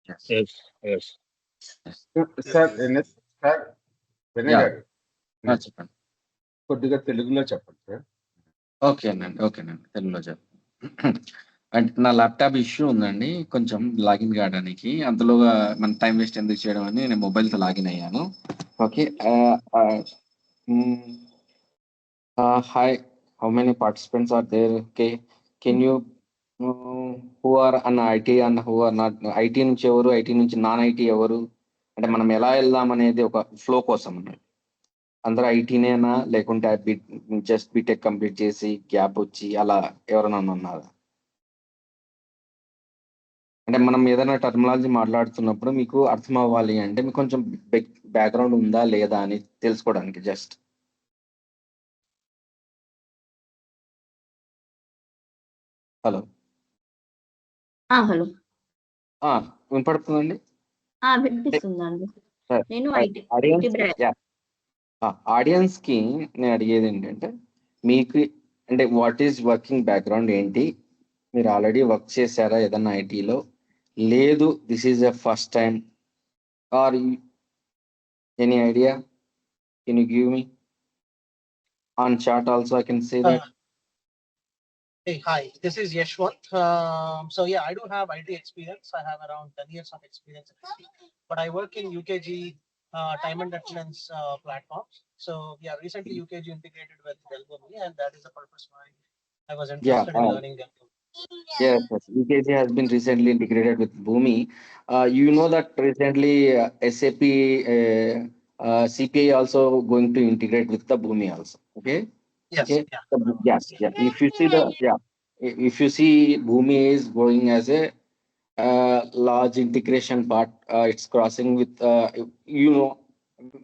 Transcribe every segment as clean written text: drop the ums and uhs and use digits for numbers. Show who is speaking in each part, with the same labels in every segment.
Speaker 1: Yes.
Speaker 2: Yes, yes.
Speaker 1: Yes.
Speaker 3: Sir sir Vinay
Speaker 1: Yeah.
Speaker 3: గారు
Speaker 1: చెప్పండి.
Speaker 3: కొద్దిగా తెలుగులో చెప్పండి సార్.
Speaker 1: ఓకేనండి తెలుగులో చెప్పండి. అంటే నా ల్యాప్టాప్ ఇష్యూ ఉందండి, కొంచెం లాగిన్ కావడానికి. అందులో మన టైం వేస్ట్ ఎందుకు చేయడం అని నేను మొబైల్తో లాగిన్ అయ్యాను. Okay. Hi, how many participants are there? Okay, can you who are in IT and who are not IT నుంచి ఎవరు, ఐటీ నుంచి నాన్ ఐటీ ఎవరు, అంటే మనం ఎలా వెళ్దాం అనేది ఒక ఫ్లో కోసం అన్నమాట. అందరూ ఐటీనేనా, లేకుంటే జస్ట్ బీటెక్ కంప్లీట్ చేసి గ్యాప్ వచ్చి అలా ఎవరైనా ఉన్నారా? అంటే మనం ఏదైనా టర్మినాలజీ మాట్లాడుతున్నప్పుడు మీకు అర్థం అవ్వాలి అంటే మీకు కొంచెం బ్యాక్గ్రౌండ్ ఉందా లేదా అని తెలుసుకోవడానికి జస్ట్. హలో
Speaker 4: హలో
Speaker 1: వినపడుతుందండి?
Speaker 4: వినిపిస్తుందండి. నేను
Speaker 1: ఆడియన్స్ కి నేను అడిగేది ఏంటంటే, మీకు అంటే వాట్ ఈజ్ వర్కింగ్ బ్యాక్గ్రౌండ్ ఏంటి, మీరు ఆల్రెడీ వర్క్ చేశారా ఏదన్నా ఐటీలో, లేదు this is a first time, or any idea, can you give me on chat also, I can say that.
Speaker 5: Hey, hi, this is Yashwant. So yeah, I do have IT experience. I have around 10 years of experience, but I work in UKG time and attendance platforms. So yeah, recently UKG integrated with Delbumi, and that is the purpose why I was interested in learning Delbumi.
Speaker 1: Yes, UKG has been recently integrated with Boomi. You know that recently SAP CPI also going to integrate with the Boomi also. Okay.
Speaker 5: Yes.
Speaker 1: Okay.
Speaker 5: Yeah.
Speaker 1: Yeah. If you see Boomi is going as a large integration part, it's crossing with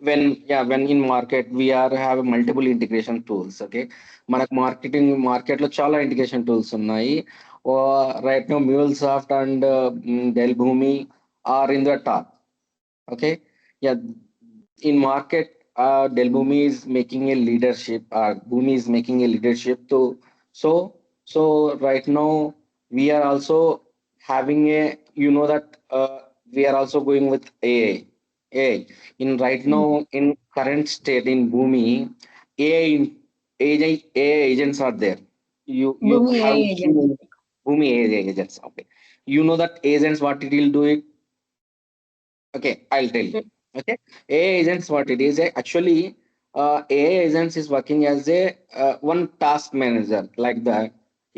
Speaker 1: when in market we have multiple integration tools. Okay, మనకు market లో చాలా integration tools ఉన్నాయి. Right now MuleSoft and Delbumi are in the top. Okay, yeah, in market Delbumi is making a leadership, Boomi is making a leadership too. So right now we are also having a, that we are also going with AI in right now in current state in Boomi. AI agents are there. You
Speaker 4: Boomi
Speaker 1: have
Speaker 4: AI agents.
Speaker 1: Boomi AI agents. Okay, you know that agents what it will do it. Okay, I'll tell you. Okay, AI agents what it is actually, AI agents is working as a one task manager like that.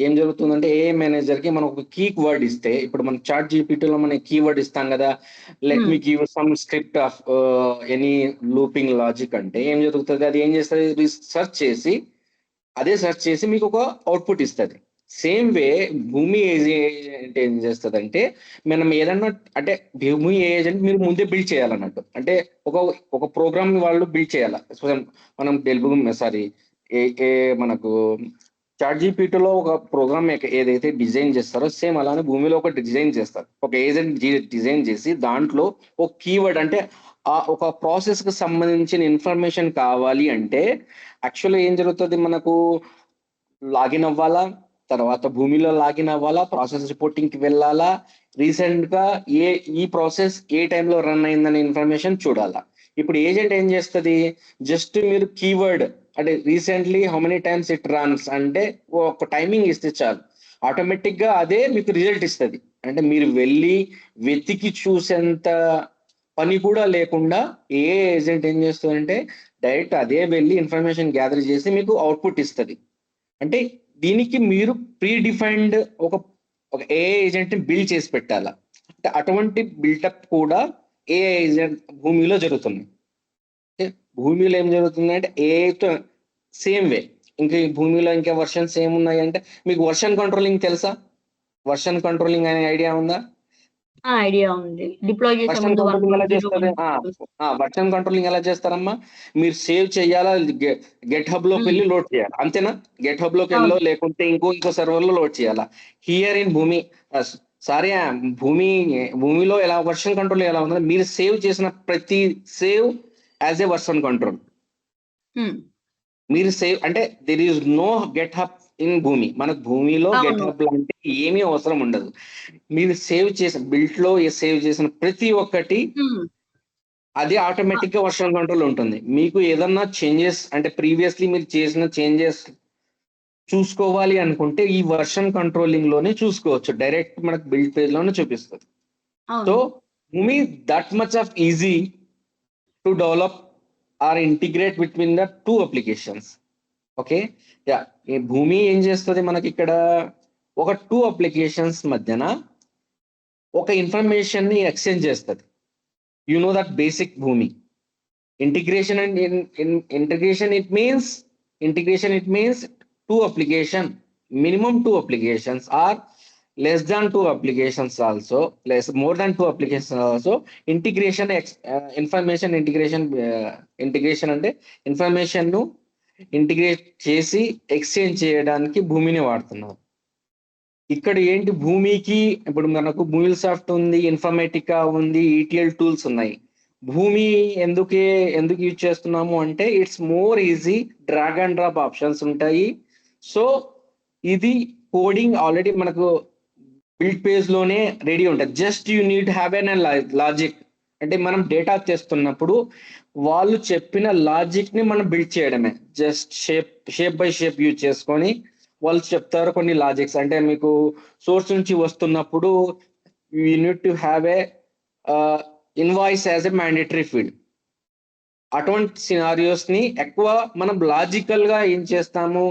Speaker 1: ఏం జరుగుతుందంటే AI manager కి మనం ఒక key word ఇస్తే, ఇప్పుడు మనం chat జీపీటీలో మన keyword ఇస్తాం కదా, let me give some script of any looping logic అంటే ఏం జరుగుతుంది, అది ఏం చేస్తుంది, సెర్చ్ చేసి మీకు ఒక అవుట్పుట్ ఇస్తుంది. సేమ్ వే భూమి ఏజెంట్ ఏం చేస్తుంది మనం ఏదన్నా అంటే భూమి ఏజెంట్ మీరు ముందే బిల్డ్ చేయాలన్నట్టు, అంటే ఒక ప్రోగ్రామ్ వాళ్ళు బిల్డ్ చేయాలి. మనం మనకు చాట్ జీపీటీలో ఒక ప్రోగ్రామ్ ఏదైతే డిజైన్ చేస్తారో సేమ్ అలానే భూమిలో ఒక డిజైన్ చేస్తారు. ఒక ఏజెంట్ డిజైన్ చేసి దాంట్లో ఒక కీవర్డ్ అంటే ఒక ప్రాసెస్ కి సంబంధించిన ఇన్ఫర్మేషన్ కావాలి అంటే యాక్చువల్గా ఏం జరుగుతుంది, మనకు లాగిన్ అవ్వాలా, తర్వాత భూమిలో లాగిన్ అవ్వాలా, ప్రాసెస్ రిపోర్టింగ్ కి వెళ్ళాలా, రీసెంట్ గా ఈ ప్రాసెస్ ఏ టైంలో రన్ అయిందనే ఇన్ఫర్మేషన్ చూడాలా. ఇప్పుడు ఏజెంట్ ఏం చేస్తుంది, జస్ట్ మీరు కీవర్డ్ అంటే recently how many times it runs అంటే ఒక టైమింగ్ ఇస్తే చాలు, ఆటోమేటిక్ గా అదే మీకు రిజల్ట్ ఇస్తుంది. అంటే మీరు వెళ్ళి వెతికి చూసేంత పని కూడా లేకుండా ఏ ఏజెంట్ ఏం చేస్తుందంటే డైరెక్ట్ అదే వెళ్ళి ఇన్ఫర్మేషన్ గ్యాదర్ చేసి మీకు అవుట్పుట్ ఇస్తుంది. అంటే దీనికి మీరు ప్రీ డిఫైన్డ్ ఒక ఏఐ ఏజెంట్ ని బిల్డ్ చేసి పెట్టాలా. అంటే అటువంటి బిల్డప్ కూడా ఏఐ ఏజెంట్ భూమిలో జరుగుతుంది. భూమిలో ఏం జరుగుతుంది అంటే ఏఐతో సేమ్ వే ఇంకా భూమిలో ఇంకా వర్షన్స్ ఏమున్నాయి అంటే, మీకు వర్షన్ కంట్రోలింగ్ తెలుసా? వర్షన్ కంట్రోలింగ్ అనే ఐడియా ఉందా?
Speaker 4: ఐడియా ఉంది. డిప్లాయ్ చేసే ముందు
Speaker 1: వర్షన్ కంట్రోలింగ్ ఎలా చేస్తారమ్మా, మీరు సేవ్ చేయాలా, గెట్ హబ్ లోకి వెళ్ళి లోడ్ చేయాలి, అంతేనా? గెట్ హబ్ లోకి వెళ్ళో లేకుంటే ఇంకో సర్వర్ లో లోడ్ చేయాలా. హియర్ ఇన్ భూమి భూమిలో ఎలా వర్షన్ కంట్రోల్ ఎలా ఉందో, మీరు సేవ్ చేసిన ప్రతి save as a version control. మీరు సేవ్ అంటే there is no GitHub in Bhoomi. మనకు భూమిలో
Speaker 4: అవును.
Speaker 1: గెటప్ అంటే ఏమీ అవసరం ఉండదు. మీరు సేవ్ చేసిన బిల్ట్ లో సేవ్ చేసిన ప్రతి ఒక్కటి
Speaker 4: Hmm.
Speaker 1: అది ఆటోమేటిక్ గా వర్షన్ కంట్రోల్ ఉంటుంది. మీకు ఏదన్నా చేంజెస్ అంటే ప్రీవియస్లీ మీరు చేసిన చేంజెస్ చూసుకోవాలి అనుకుంటే ఈ వర్షన్ కంట్రోలింగ్ లోనే చూసుకోవచ్చు. డైరెక్ట్ మనకు బిల్డ్ పేజ్ లోనే చూపిస్తుంది. సో
Speaker 4: అవును.
Speaker 1: Bhoomi that much of easy to develop or integrate between the two applications. Okay, yeah, ఈ భూమి ఏం చేస్తుంది మనకి ఇక్కడ ఒక టూ అప్లికేషన్స్ మధ్యన ఒక ఇన్ఫర్మేషన్ ని ఎక్స్చేంజ్ చేస్తుంది. యు నో దట్ బేసిక్ భూమి integration and in integration it means two application, minimum two applications or less than two applications also, more than two applications also. Integration information integration integration అంటే information ను integrate చేసి exchange చేయడానికి భూమిని వాడుతున్నారు. ఇక్కడ ఏంటి భూమికి ఇప్పుడు మనకు MuleSoft ఉంది, ఇన్ఫర్మేటికా ఉంది, ETL టూల్స్ ఉన్నాయి. భూమి ఎందుకు యూజ్ చేస్తున్నాము అంటే it's more easy, drag and drop options ఉంటాయి. సో ఇది కోడింగ్ ఆల్రెడీ మనకు బిల్డ్ పేజ్ లోనే రెడీ ఉంటుంది. Just you need have an logic. అంటే మనం డేటా తెస్తున్నప్పుడు వాళ్ళు చెప్పిన లాజిక్ ని మనం బిల్డ్ చేయడమే. Just shape by shape use చేసుకొని వాళ్ళు చెప్తారు కొన్ని లాజిక్స్. అంటే మీకు సోర్స్ నుంచి వస్తున్నప్పుడు you need to have a invoice as a mandatory field. అటువంటి సినారియోస్ ని ఎక్కువ మనం లాజికల్ గా ఏం చేస్తాము,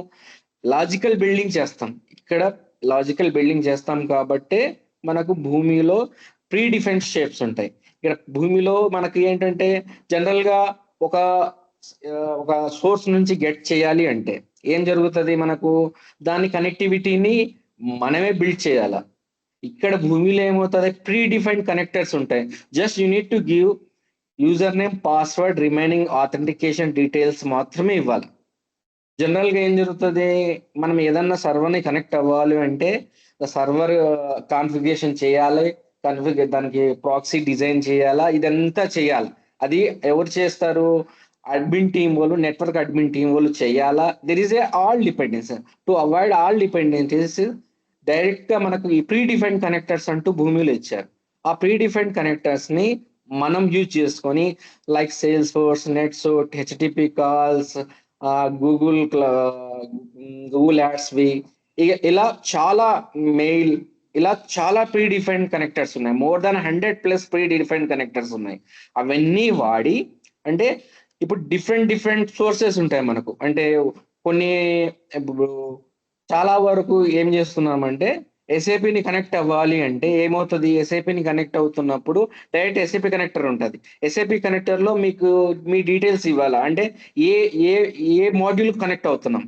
Speaker 1: లాజికల్ బిల్డింగ్ చేస్తాం. ఇక్కడ లాజికల్ బిల్డింగ్ చేస్తాం కాబట్టి మనకు భూమిలో ప్రీ డిఫైన్డ్ షేప్స్ ఉంటాయి. ఇక్కడ భూమిలో మనకి ఏంటంటే జనరల్ గా ఒక సోర్స్ నుంచి గెట్ చేయాలి అంటే ఏం జరుగుతుంది, మనకు దాని కనెక్టివిటీని మనమే బిల్డ్ చేయాలా. ఇక్కడ భూమిలో ఏమవుతుంది, ప్రీ డిఫైన్డ్ కనెక్టర్స్ ఉంటాయి. Just you need to give user name, password, remaining authentication details మాత్రమే ఇవ్వాలి. జనరల్ గా ఏం జరుగుతుంది, మనం ఏదన్నా సర్వర్ ని కనెక్ట్ అవ్వాలి అంటే సర్వర్ కాన్ఫిగరేషన్ చేయాలి, దానికి ప్రాక్సీ డిజైన్ చేయాలా, ఇదంతా చేయాలి. అది ఎవరు చేస్తారు, అడ్మిన్ టీమ్ వాళ్ళు, నెట్వర్క్ అడ్మిన్ టీమ్ వాళ్ళు చేయాలా. There is a all dependency. To avoid all dependencies direct గా మనకు ఈ ప్రీ డిఫైన్డ్ కనెక్టర్స్ అంటూ భూమిలో ఇచ్చారు. ఆ ప్రీ డిఫైన్డ్ కనెక్టర్స్ ని మనం యూజ్ చేసుకొని like Salesforce, NetSuite, HTTP calls, Google యాడ్స్వి, ఇలా చాలా మెయిల్, ఇలా చాలా ప్రీ డిఫైన్డ్ కనెక్టర్స్ ఉన్నాయి. More than 100+ predefined connectors ఉన్నాయి. అవన్నీ వాడి అంటే ఇప్పుడు డిఫరెంట్ సోర్సెస్ ఉంటాయి మనకు. అంటే కొన్ని చాలా వరకు ఏం చేస్తున్నామంటే SAPని కనెక్ట్ అవ్వాలి అంటే ఏమవుతుంది, SAPని కనెక్ట్ అవుతున్నప్పుడు డైరెక్ట్ SAP కనెక్టర్ ఉంటుంది. SAP కనెక్టర్ లో మీకు మీ డీటెయిల్స్ ఇవ్వాలా అంటే ఏ మాడ్యూల్ కనెక్ట్ అవుతున్నాం,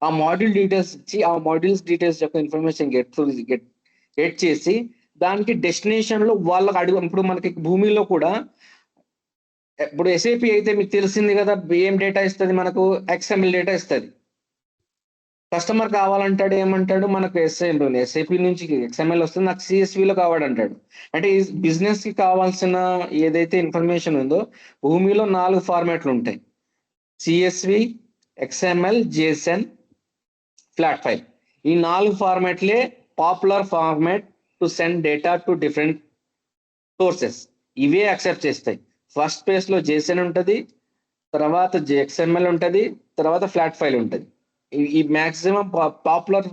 Speaker 1: ఆ మాడ్యూల్ డీటెయిల్స్ ఇచ్చి ఆ మాడ్యూల్స్ డీటెయిల్స్ యొక్క ఇన్ఫర్మేషన్ గెట్ చేసి దానికి డెస్టినేషన్ లో వాళ్ళకి అడుగు. ఇప్పుడు మనకి భూమిలో కూడా ఇప్పుడు SAP అయితే మీకు తెలిసింది కదా, ఏం డేటా ఇస్తుంది మనకు, XML డేటా ఇస్తుంది. కస్టమర్ కావాలంటాడు, ఏమంటాడు, మనకు SAP నుంచి XML వస్తుంది, నాకు CSVలో కావాలంటాడు. అంటే ఈ బిజినెస్ కి కావాల్సిన ఏదైతే ఇన్ఫర్మేషన్ ఉందో భూమిలో 4 ఫార్మాట్లు ఉంటాయి: CSV, XML, JSON, flat file. ఈ 4 ఫార్మాట్లే popular format to send data to different sources. ఇవే యాక్సెప్ట్ చేస్తాయి. ఫస్ట్ పేజ్ లో JSON ఉంటుంది, తర్వాత XML ఉంటుంది, తర్వాత ఫ్లాట్ ఫైల్ ఉంటుంది. ఈ maximum popular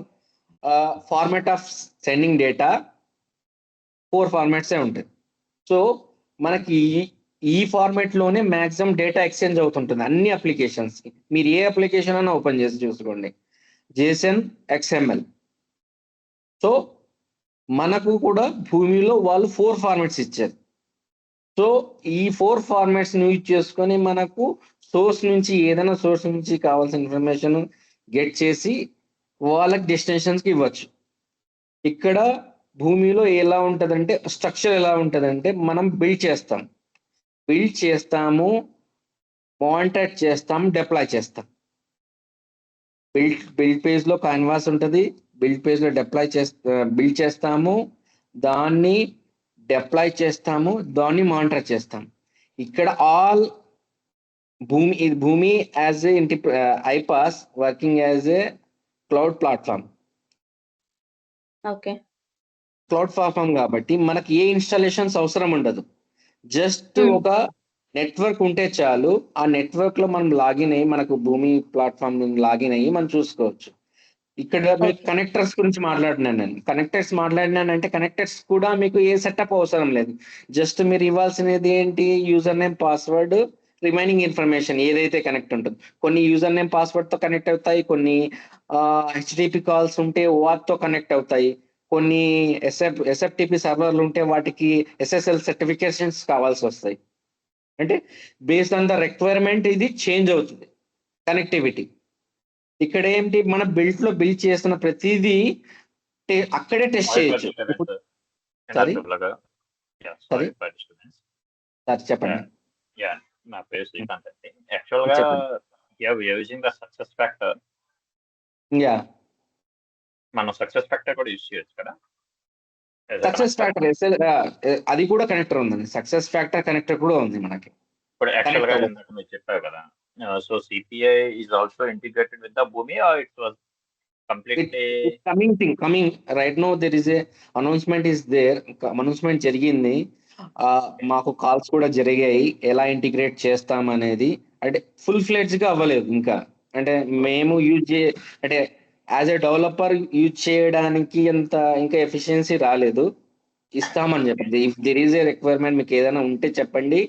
Speaker 1: format of sending data 4 ఫార్మాట్సే ఉంటాయి. సో మనకి ఈ ఫార్మాట్ లోనే మ్యాక్సిమం డేటా ఎక్స్చేంజ్ అవుతుంటుంది అన్ని అప్లికేషన్స్. మీరు ఏ అప్లికేషన్ అయినా ఓపెన్ చేసి చూసుకోండి, JSON, XML. సో మనకు కూడా భూమిలో వాళ్ళు 4 ఫార్మాట్స్ ఇచ్చారు. సో ఈ 4 ఫార్మాట్స్ యూజ్ చేసుకొని మనకు సోర్స్ నుంచి ఏదైనా సోర్స్ నుంచి కావాల్సిన ఇన్ఫర్మేషన్ గెట్ చేసి వాళ్ళకి డెస్టినేషన్స్ కి ఇవ్వచ్చు. ఇక్కడ భూమిలో ఎలా ఉంటదంటే స్ట్రక్చర్ ఎలా ఉంటదంటే మనం బిల్డ్ చేస్తాము, మానిటర్ చేస్తాం, డిప్లాయ్ చేస్తాం. బిల్డ్ పేజ్ లో కాన్వాస్ ఉంటుంది, బిల్డ్ పేజ్ లో బిల్డ్ చేస్తాము, దాన్ని డిప్లాయ్ చేస్తాము, దాన్ని మానిటర్ చేస్తాం. ఇక్కడ ఆల్ భూమి as a IPaaS working as a cloud platform.
Speaker 4: Okay.
Speaker 1: Cloud platform కాబట్టి మనకి ఏ ఇన్‌స్టాలేషన్స్ అవసరం ఉండదు. జస్ట్
Speaker 4: హ్మ్.
Speaker 1: ఒక నెట్వర్క్ ఉంటే చాలు. ఆ నెట్వర్క్‌లో మనం లాగిన్ అయ్యి మనకు భూమి ప్లాట్ఫామ్ లాగిన్ అయ్యి మనం చూసుకోవచ్చు. ఇక్కడ మీకు
Speaker 4: ఓకే.
Speaker 1: కనెక్టర్స్ గురించి మాట్లాడినాను నేను. కనెక్టర్స్ మాట్లాడినానంటే కనెక్టర్స్ కూడా మీకు ఏ సెటప్ అవసరం లేదు. జస్ట్ మీరు ఇవ్వాల్సినది ఏంటి? User name, password, remaining information ఏదైతే కనెక్ట్ ఉంటుందో. కొన్ని యూజర్ నేమ్, పాస్వర్డ్‌తో కనెక్ట్ అవుతాయి. కొన్ని హెచ్‌టిటిపి కాల్స్ ఉంటే OAuthతో కనెక్ట్ అవుతాయి. కొన్ని ఎస్ఎఫ్‌టిపి సర్వర్‌లు ఉంటే వాటికి ఎస్ఎస్ఎల్ సర్టిఫికేషన్స్ కావాల్సొస్తాయి. అంటే బేస్డ్ ఆన్ ద రిక్వైర్మెంట్ ఇది చేంజ్ అవుతుంది కనెక్టివిటీ. ఇక్కడ ఏంటి మన బిల్డ్ చేస్తున్న ప్రతిదీ అక్కడే టెస్ట్
Speaker 2: Sorry for
Speaker 1: చేయొచ్చు.
Speaker 2: disturbance,
Speaker 1: ఇప్పుడు
Speaker 2: Kenal
Speaker 1: sorry?
Speaker 2: Prabhakar. Yeah,
Speaker 1: sorry?
Speaker 2: sorry for disturbance.
Speaker 1: Sir చెప్పండి.
Speaker 2: Yeah, నా పేరు శ్రీకాంత్ అండి. యాక్చువల్‌గా
Speaker 1: చెప్పండి.
Speaker 2: we are using the success factor.
Speaker 1: Yeah!
Speaker 2: మనం సక్సెస్ ఫ్యాక్టర్ కూడా యూజ్ చేయొచ్చు కదా? As a
Speaker 1: success
Speaker 2: connector.
Speaker 1: Factor అది కూడా కనెక్టర్ ఉందండి. సక్సెస్ ఫ్యాక్టర్ కనెక్టర్ కూడా ఉంది మనకి.
Speaker 2: ఇప్పుడు యాక్చువల్‌గా
Speaker 1: కనెక్ట్
Speaker 2: ఇందాక మీరు చెప్పారు కదా! So CPI is also integrated with the Bhoomi or it was completely
Speaker 1: It's coming right now. There is a announcement is there. Announcement జరిగింది. మాకు కాల్స్ కూడా జరిగాయి. ఎలా ఇంటిగ్రేట్ చేస్తాం అనేది. అంటే ఫుల్ ఫ్లెడ్జ్‌గా అవ్వలేదు ఇంకా. అంటే మేము అంటే యాస్ ఎ డెవలపర్ యూజ్ చేయడానికి అంత ఇంకా ఎఫిషియన్సీ రాలేదు. ఇస్తామని చెప్పింది. If there is a requirement మీకు ఏదైనా ఉంటే చెప్పండి.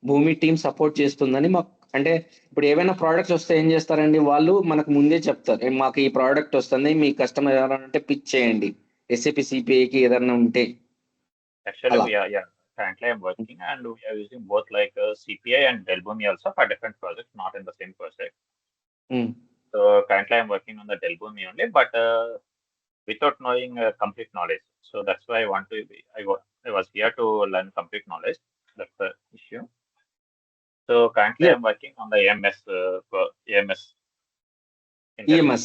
Speaker 1: భూమి టీమ్ సపోర్ట్ చేస్తుందని మాకు అంటే ఇప్పుడు ఏవైనా ప్రొడక్ట్స్ వస్తే ఏం చేస్తారండి వాళ్ళు మనకు ముందే చెప్తారు. మాకు ఈ ప్రోడక్ట్ వస్తుంది. మీ కస్టమర్ ఎవరైనా ఉంటే పిచ్ చేయండి. SAP CPIకి ఏదైనా ఉంటే.
Speaker 2: actually
Speaker 1: అలా.
Speaker 2: currently I'm working and we are using both like CPI and Delbumi also for different projects, not in the same project.
Speaker 1: హ్మ్.
Speaker 2: So currently I'm working on the Delbumi only, but without knowing complete knowledge. So that's why I was here to learn complete knowledge. That's the issue. So currently
Speaker 1: Yeah.
Speaker 2: I'm working on the AMS AMS. in
Speaker 1: EMS.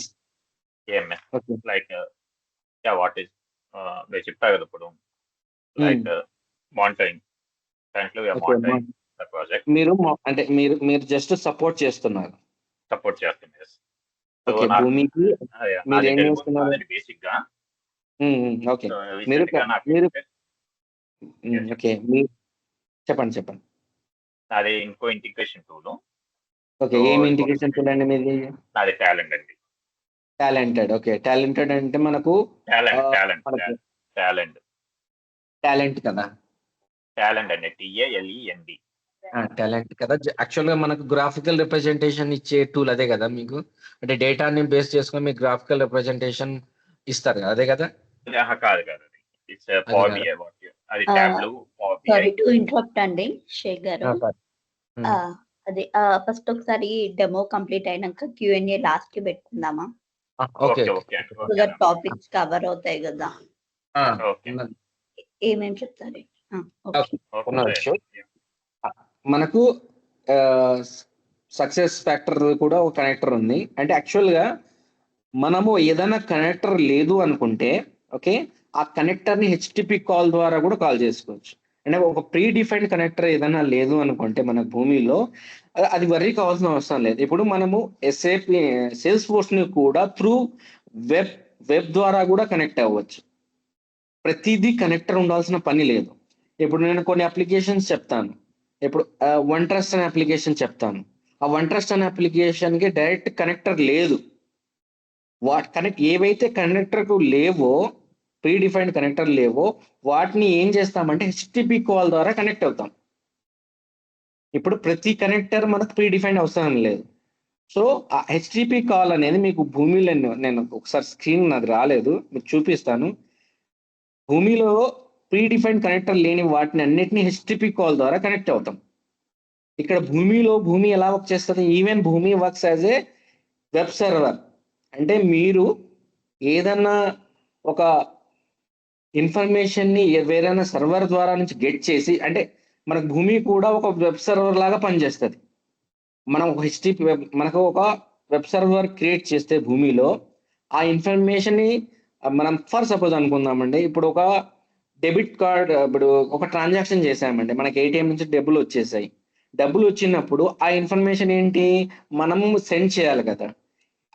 Speaker 2: AMS.
Speaker 1: Okay.
Speaker 2: Like what is they చెప్పారు కదా ఇప్పుడు like monitoring. Currently we are
Speaker 1: Okay,
Speaker 2: monitoring the project.
Speaker 1: మీరు అంటే మీరు just support చేస్తున్నారు.
Speaker 2: Support చేస్తాం. Yes. So
Speaker 1: okay. భూమికి మీరు ఏం చేస్తున్నారు?
Speaker 2: బేసిక్ గా
Speaker 1: ఓకే.
Speaker 2: So
Speaker 1: మీరు
Speaker 2: recent గా నాకు
Speaker 1: మీరు
Speaker 2: Yes.
Speaker 1: ఓకే. చెప్పండి.
Speaker 2: నాది ఇంకో ఇంటిగ్రేషన్ టూల్.
Speaker 1: ఓకే.
Speaker 2: So
Speaker 1: ఏం ఇంటిగ్రేషన్ టూల్ అండి మీది?
Speaker 2: నాది టాలెంట్ అండి.
Speaker 1: టాలెంటెడ్. ఓకే. టాలెంటెడ్ అంటే మనకు
Speaker 2: టాలెంట్
Speaker 1: కదా.
Speaker 2: టాలెంట్ అండి. TALENT.
Speaker 1: టాలెంట్ కదా. యాక్చువల్‌గా మనకు గ్రాఫికల్ రిప్రజెంటేషన్ ఇచ్చే టూల్ అదే కదా మీకు? అంటే డేటాని బేస్ చేసుకొని మీకు గ్రాఫికల్ రిప్రజెంటేషన్ ఇస్తారు కదా, అదే కదా?
Speaker 2: కాదు అది. ఇట్స్ పవర్ BI అది Tableau power BI.
Speaker 4: Sorry to interrupt అండి షేక్ గారు. అది ఫస్ట్ ఒకసారి డెమో కంప్లీట్ అయినాక Q&A లాస్ట్ కి పెట్టుకుందామా?
Speaker 1: ఓకే.
Speaker 4: టాపిక్స్ కవర్ అవుతాయి కదా.
Speaker 2: ఓకే.
Speaker 4: ఏమేం చెప్తారు?
Speaker 1: మనకు సక్సెస్ ఫ్యాక్టర్ కూడా ఒక కనెక్టర్ ఉంది. అంటే యాక్చువల్‌గా మనము ఏదైనా కనెక్టర్ లేదు అనుకుంటే ఓకే, ఆ కనెక్టర్‌ని HTTP కాల్ ద్వారా కూడా కాల్ చేసుకోవచ్చు. అంటే ఒక ప్రీ డిఫైన్డ్ కనెక్టర్ ఏదైనా లేదు అనుకుంటే మన భూమిలో అది వర్రీ కావాల్సిన అవసరం లేదు. ఇప్పుడు మనము SAP సేల్స్ ఫోర్స్‌ని కూడా త్రూ వెబ్ ద్వారా కూడా కనెక్ట్ అవ్వచ్చు. ప్రతిదీ కనెక్టర్ ఉండాల్సిన పని లేదు. ఇప్పుడు నేను కొన్ని అప్లికేషన్స్ చెప్తాను. ఇప్పుడు OneTrust అనే అప్లికేషన్ చెప్తాను. ఆ OneTrust అనే అప్లికేషన్‌కి డైరెక్ట్ కనెక్టర్ లేదు. ఏవైతే కనెక్టర్‌కు లేవో, ప్రీ డిఫైన్డ్ కనెక్టర్ లేవో వాటిని ఏం చేస్తామంటే HTTP కాల్ ద్వారా కనెక్ట్ అవుతాం. ఇప్పుడు ప్రతి కనెక్టర్ మనకు ప్రీ డిఫైన్డ్ అవసరం లేదు. సో ఆ HTTP కాల్ అనేది మీకు భూమిలో నేను ఒకసారి స్క్రీన్ నాది రాలేదు, మీకు చూపిస్తాను. భూమిలో ప్రీ డిఫైన్డ్ కనెక్టర్ లేని వాటిని అన్నిటిని HTTP కాల్ ద్వారా కనెక్ట్ అవుతాం. ఇక్కడ భూమి ఎలా వర్క్ చేస్తుంది? ఈవెన్ భూమి works as a web server. అంటే మీరు ఏదన్నా ఒక ఇన్ఫర్మేషన్ని వేరైనా సర్వర్ ద్వారా నుంచి గెట్ చేసి, అంటే మనకు భూమి కూడా ఒక వెబ్ సర్వర్ లాగా పనిచేస్తుంది. మనం ఒక మనకు ఒక వెబ్ సర్వర్ క్రియేట్ చేస్తే భూమిలో ఆ ఇన్ఫర్మేషన్ని మనం ఫర్ సపోజ్ అనుకుందామండి, ఇప్పుడు ఒక డెబిట్ కార్డ్, ఇప్పుడు ఒక ట్రాన్సాక్షన్ చేసామండి, మనకి ATM నుంచి డబ్బులు వచ్చేసాయి. డబ్బులు వచ్చినప్పుడు ఆ ఇన్ఫర్మేషన్ ఏంటి, మనము సెండ్ చేయాలి కదా.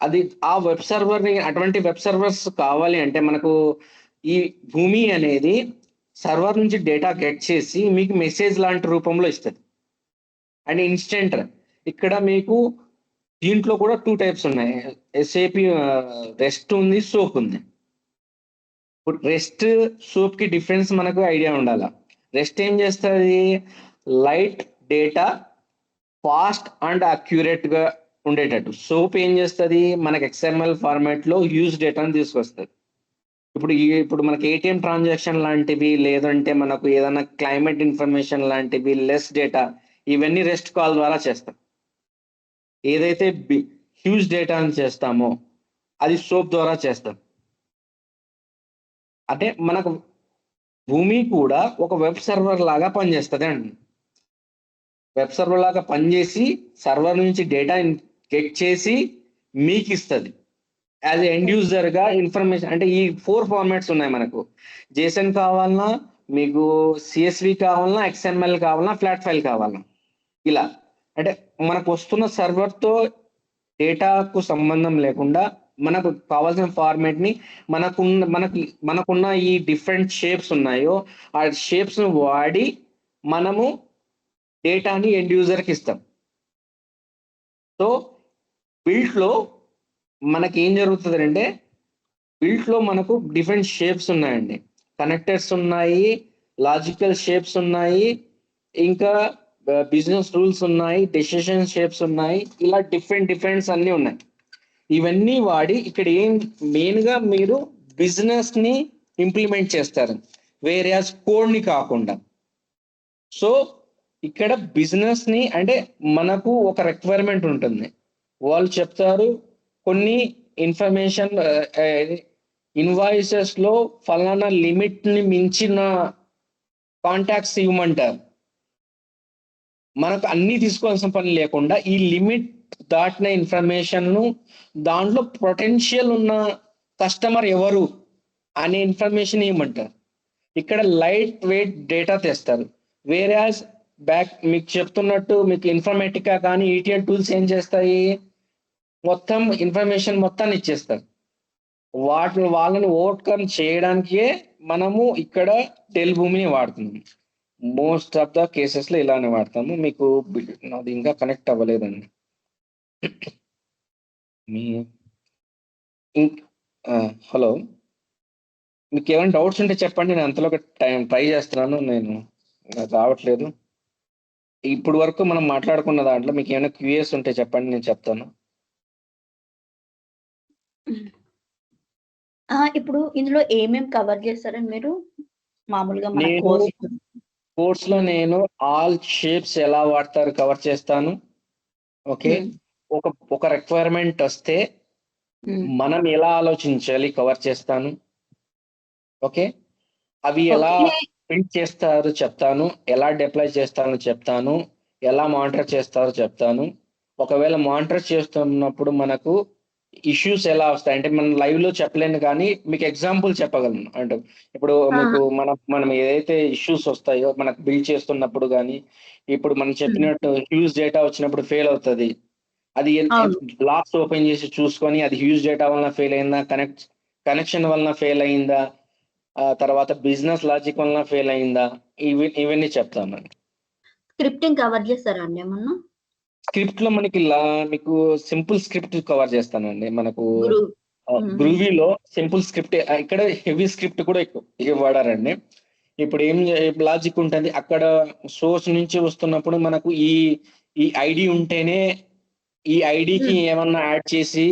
Speaker 1: అది ఆ వెబ్ సర్వర్ని అటువంటి వెబ్ సర్వర్స్ కావాలి అంటే మనకు ఈ భూమి అనేది సర్వర్ నుంచి డేటా గెట్ చేసి మీకు మెసేజ్ లాంటి రూపంలో ఇస్తుంది అండ్ ఇన్స్టెంట్. ఇక్కడ మీకు దీంట్లో కూడా 2 టైప్స్ ఉన్నాయి. ఎస్ఏపి రెస్ట్ ఉంది, సోప్ ఉంది. ఇప్పుడు రెస్ట్ సోప్ కి డిఫరెన్స్ మనకు ఐడియా ఉండాలి. రెస్ట్ ఏం చేస్తుంది, light data fast and accurate గా ఉండేటట్టు. సోప్ ఏం చేస్తుంది, మనకి ఎక్స్ఎంఎల్ ఫార్మాట్ లో హ్యూజ్ డేటాను తీసుకొస్తుంది. ఇప్పుడు మనకి ఏటీఎం ట్రాన్సాక్షన్ లాంటివి, లేదంటే మనకు ఏదైనా క్లైమేట్ ఇన్ఫర్మేషన్ లాంటివి, లెస్ డేటా, ఇవన్నీ రెస్ట్ కాల్ ద్వారా చేస్తాం. ఏదైతే హ్యూజ్ డేటా అని చేస్తామో అది సోప్ ద్వారా చేస్తాం. అంటే మనకు భూమి కూడా ఒక వెబ్ సర్వర్ లాగా పనిచేస్తుంది అండి. వెబ్ సర్వర్ లాగా పనిచేసి సర్వర్ నుంచి డేటా గెట్ చేసి మీకు ఇస్తుంది. యాజ్ ఎండ్ యూజర్ గా ఇన్ఫర్మేషన్ అంటే ఈ 4 ఫార్మాట్స్ ఉన్నాయి మనకు. జేసన్ కావాలన్నా, మీకు సిఎస్వి కావాలన్నా, ఎక్స్ఎంఎల్ కావాలన్నా, ఫ్లాట్ ఫైల్ కావాలన్నా, ఇలా అంటే మనకు వస్తున్న సర్వర్తో డేటాకు సంబంధం లేకుండా మనకు కావాల్సిన ఫార్మాట్ ని మనకున్న ఈ డిఫరెంట్ షేప్స్ ఉన్నాయో ఆ షేప్స్ ను వాడి మనము డేటాని ఎండ్ యూజర్కి ఇస్తాం. సో బిల్ట్ లో మనకి ఏం జరుగుతుంది అంటే, బిల్ట్ లో మనకు డిఫరెంట్ షేప్స్ ఉన్నాయండి. కనెక్టర్స్ ఉన్నాయి, లాజికల్ షేప్స్ ఉన్నాయి, ఇంకా బిజినెస్ రూల్స్ ఉన్నాయి, డెసిషన్ షేప్స్ ఉన్నాయి, ఇలా డిఫరెంట్స్ అన్ని ఉన్నాయి. ఇవన్నీ వాడి ఇక్కడ ఏం మెయిన్ గా మీరు బిజినెస్ ని ఇంప్లిమెంట్ చేస్తారు, వేరే కోడ్ ని కాకుండా. సో ఇక్కడ బిజినెస్ ని అంటే మనకు ఒక రిక్వైర్మెంట్ ఉంటుంది, వాళ్ళు చెప్తారు కొన్ని ఇన్ఫర్మేషన్ ఇన్వాయిసెస్ లో ఫలానా లిమిట్ ని మించిన కాంటాక్ట్స్ ఇవ్వమంటారు. మనకు అన్ని తీసుకోవాల్సిన పని లేకుండా ఈ లిమిట్ దాటిన ఇన్ఫర్మేషన్ ను, దాంట్లో పొటెన్షియల్ ఉన్న కస్టమర్ ఎవరు అనే ఇన్ఫర్మేషన్ ఇవ్వమంటారు. ఇక్కడ లైట్ వెయిట్ డేటా తెస్తారు. వేరే బ్యాక్ మీకు చెప్తున్నట్టు మీకు ఇన్ఫర్మేటికా కానీ ఈటీఎల్ టూల్స్ ఏం చేస్తాయి, మొత్తం ఇన్ఫర్మేషన్ మొత్తాన్ని ఇచ్చేస్తారు. వాళ్ళని ఓవర్కమ్ చేయడానికే మనము ఇక్కడ డెల్ భూమిని వాడుతున్నాం. మోస్ట్ ఆఫ్ ద కేసెస్ లో ఇలానే వాడతాము. మీకు నాది ఇంకా కనెక్ట్ అవ్వలేదండి. హలో, మీకు ఏమైనా డౌట్స్ ఉంటే చెప్పండి, నేను అంతలో ఒక ట్రై చేస్తున్నాను. నేను రావట్లేదు. ఇప్పుడు వరకు మనం మాట్లాడుకున్న దాంట్లో మీకు ఏమైనా క్యూఎస్ ఉంటే చెప్పండి, నేను చెప్తాను.
Speaker 4: ఇప్పుడు ఇందులో ఏమేమి కవర్ చేస్తారని మీరు మామూలుగా మన
Speaker 1: నేను కోర్స్ లో నేను ఆల్ షేప్స్ ఎలా వాడతారు కవర్ చేస్తాను. ఓకే, ఒక రిక్వైర్మెంట్ వస్తే మనం ఎలా ఆలోచించాలి కవర్ చేస్తాను. ఓకే, అవి ఎలా ప్రింట్ చేస్తారు చెప్తాను, ఎలా డిప్లాయ్ చేస్తానో చెప్తాను, ఎలా మానిటర్ చేస్తారో చెప్తాను. ఒకవేళ మానిటర్ చేస్తున్నప్పుడు మనకు ఇష్యూస్ ఎలా వస్తాయి అంటే మనం లైవ్ లో చెప్పలేను, కానీ మీకు ఎగ్జాంపుల్ చెప్పగలను. అంటే ఇప్పుడు మీకు మనం ఏదైతే ఇష్యూస్ వస్తాయో మనకు బిల్డ్ చేస్తున్నప్పుడు, కానీ ఇప్పుడు మనం చెప్పినట్టు హ్యూజ్ డేటా వచ్చినప్పుడు ఫెయిల్ అవుతుంది. అది లాక్స్ ఓపెన్ చేసి చూసుకొని అది హ్యూజ్ డేటా వలన ఫెయిల్ అయిందా, కనెక్షన్ వలన ఫెయిల్ అయిందా, తర్వాత బిజినెస్ లాజిక్ వలన ఫెయిల్ అయిందా, ఇవన్నీ చెప్తాను.
Speaker 4: స్క్రిప్టింగ్ కవర్ చేస్తారా అండి ఏమన్నా?
Speaker 1: స్క్రిప్ట్ లో మీకు సింపుల్ స్క్రిప్ట్ కవర్ చేస్తానండి. మనకు గ్రూవీలో సింపుల్ స్క్రిప్ట్, ఇక్కడ హెవీ స్క్రిప్ట్ కూడా ఎక్కువ వాడారండి. ఇప్పుడు ఏం లాజిక్ ఉంటుంది, అక్కడ సోర్స్ నుంచి వస్తున్నప్పుడు మనకు ఈ ఐడి ఉంటేనే ఈ ఐడికి ఏమన్నా యాడ్ చేసి,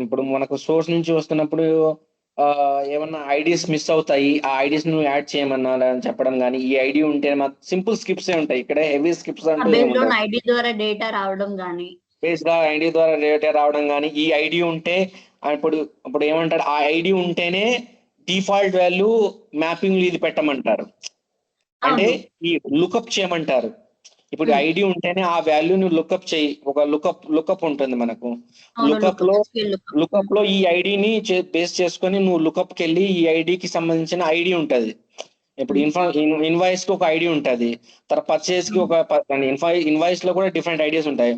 Speaker 1: ఇప్పుడు మనకు సోర్స్ నుంచి వస్తున్నప్పుడు ఏమన్నా ఐడీస్ మిస్ అవుతాయి, ఆ ఐడీస్ ను యాడ్ చేయమన్నా అని చెప్పడం, కానీ ఈ ఐడి ఉంటే సింపుల్ స్క్రిప్ట్స్ ఉంటాయి. ఇక్కడ హెవీ స్క్రిప్ట్స్ అంటే
Speaker 4: ఐడి ద్వారా డేటా రావడం కానీ,
Speaker 1: ఐడి ద్వారా డేటా రావడం కానీ, ఈ ఐడి ఉంటే ఇప్పుడు ఏమంటారు, ఆ ఐడి ఉంటేనే డిఫాల్ట్ వాల్యూ మ్యాపింగ్ ఇది పెట్టమంటారు, అంటే ఈ లుకప్ చేయమంటారు. ఇప్పుడు ఐడి ఉంటేనే ఆ వాల్యూని లుకప్ చేయి, ఒక లుకప్ ఉంటుంది మనకు. లుకప్ లో ఈ ఐడిని బేస్ చేసుకొని నువ్వు లుకప్ కి వెళ్ళి ఈ ఐడికి సంబంధించిన ఐడి ఉంటది. ఇప్పుడు ఇన్వాయిస్ కి ఒక ఐడి ఉంటుంది, తర్వాత పర్చేస్ కి ఒక ఇన్వాయిస్ లో కూడా డిఫరెంట్ ఐడియాస్ ఉంటాయి.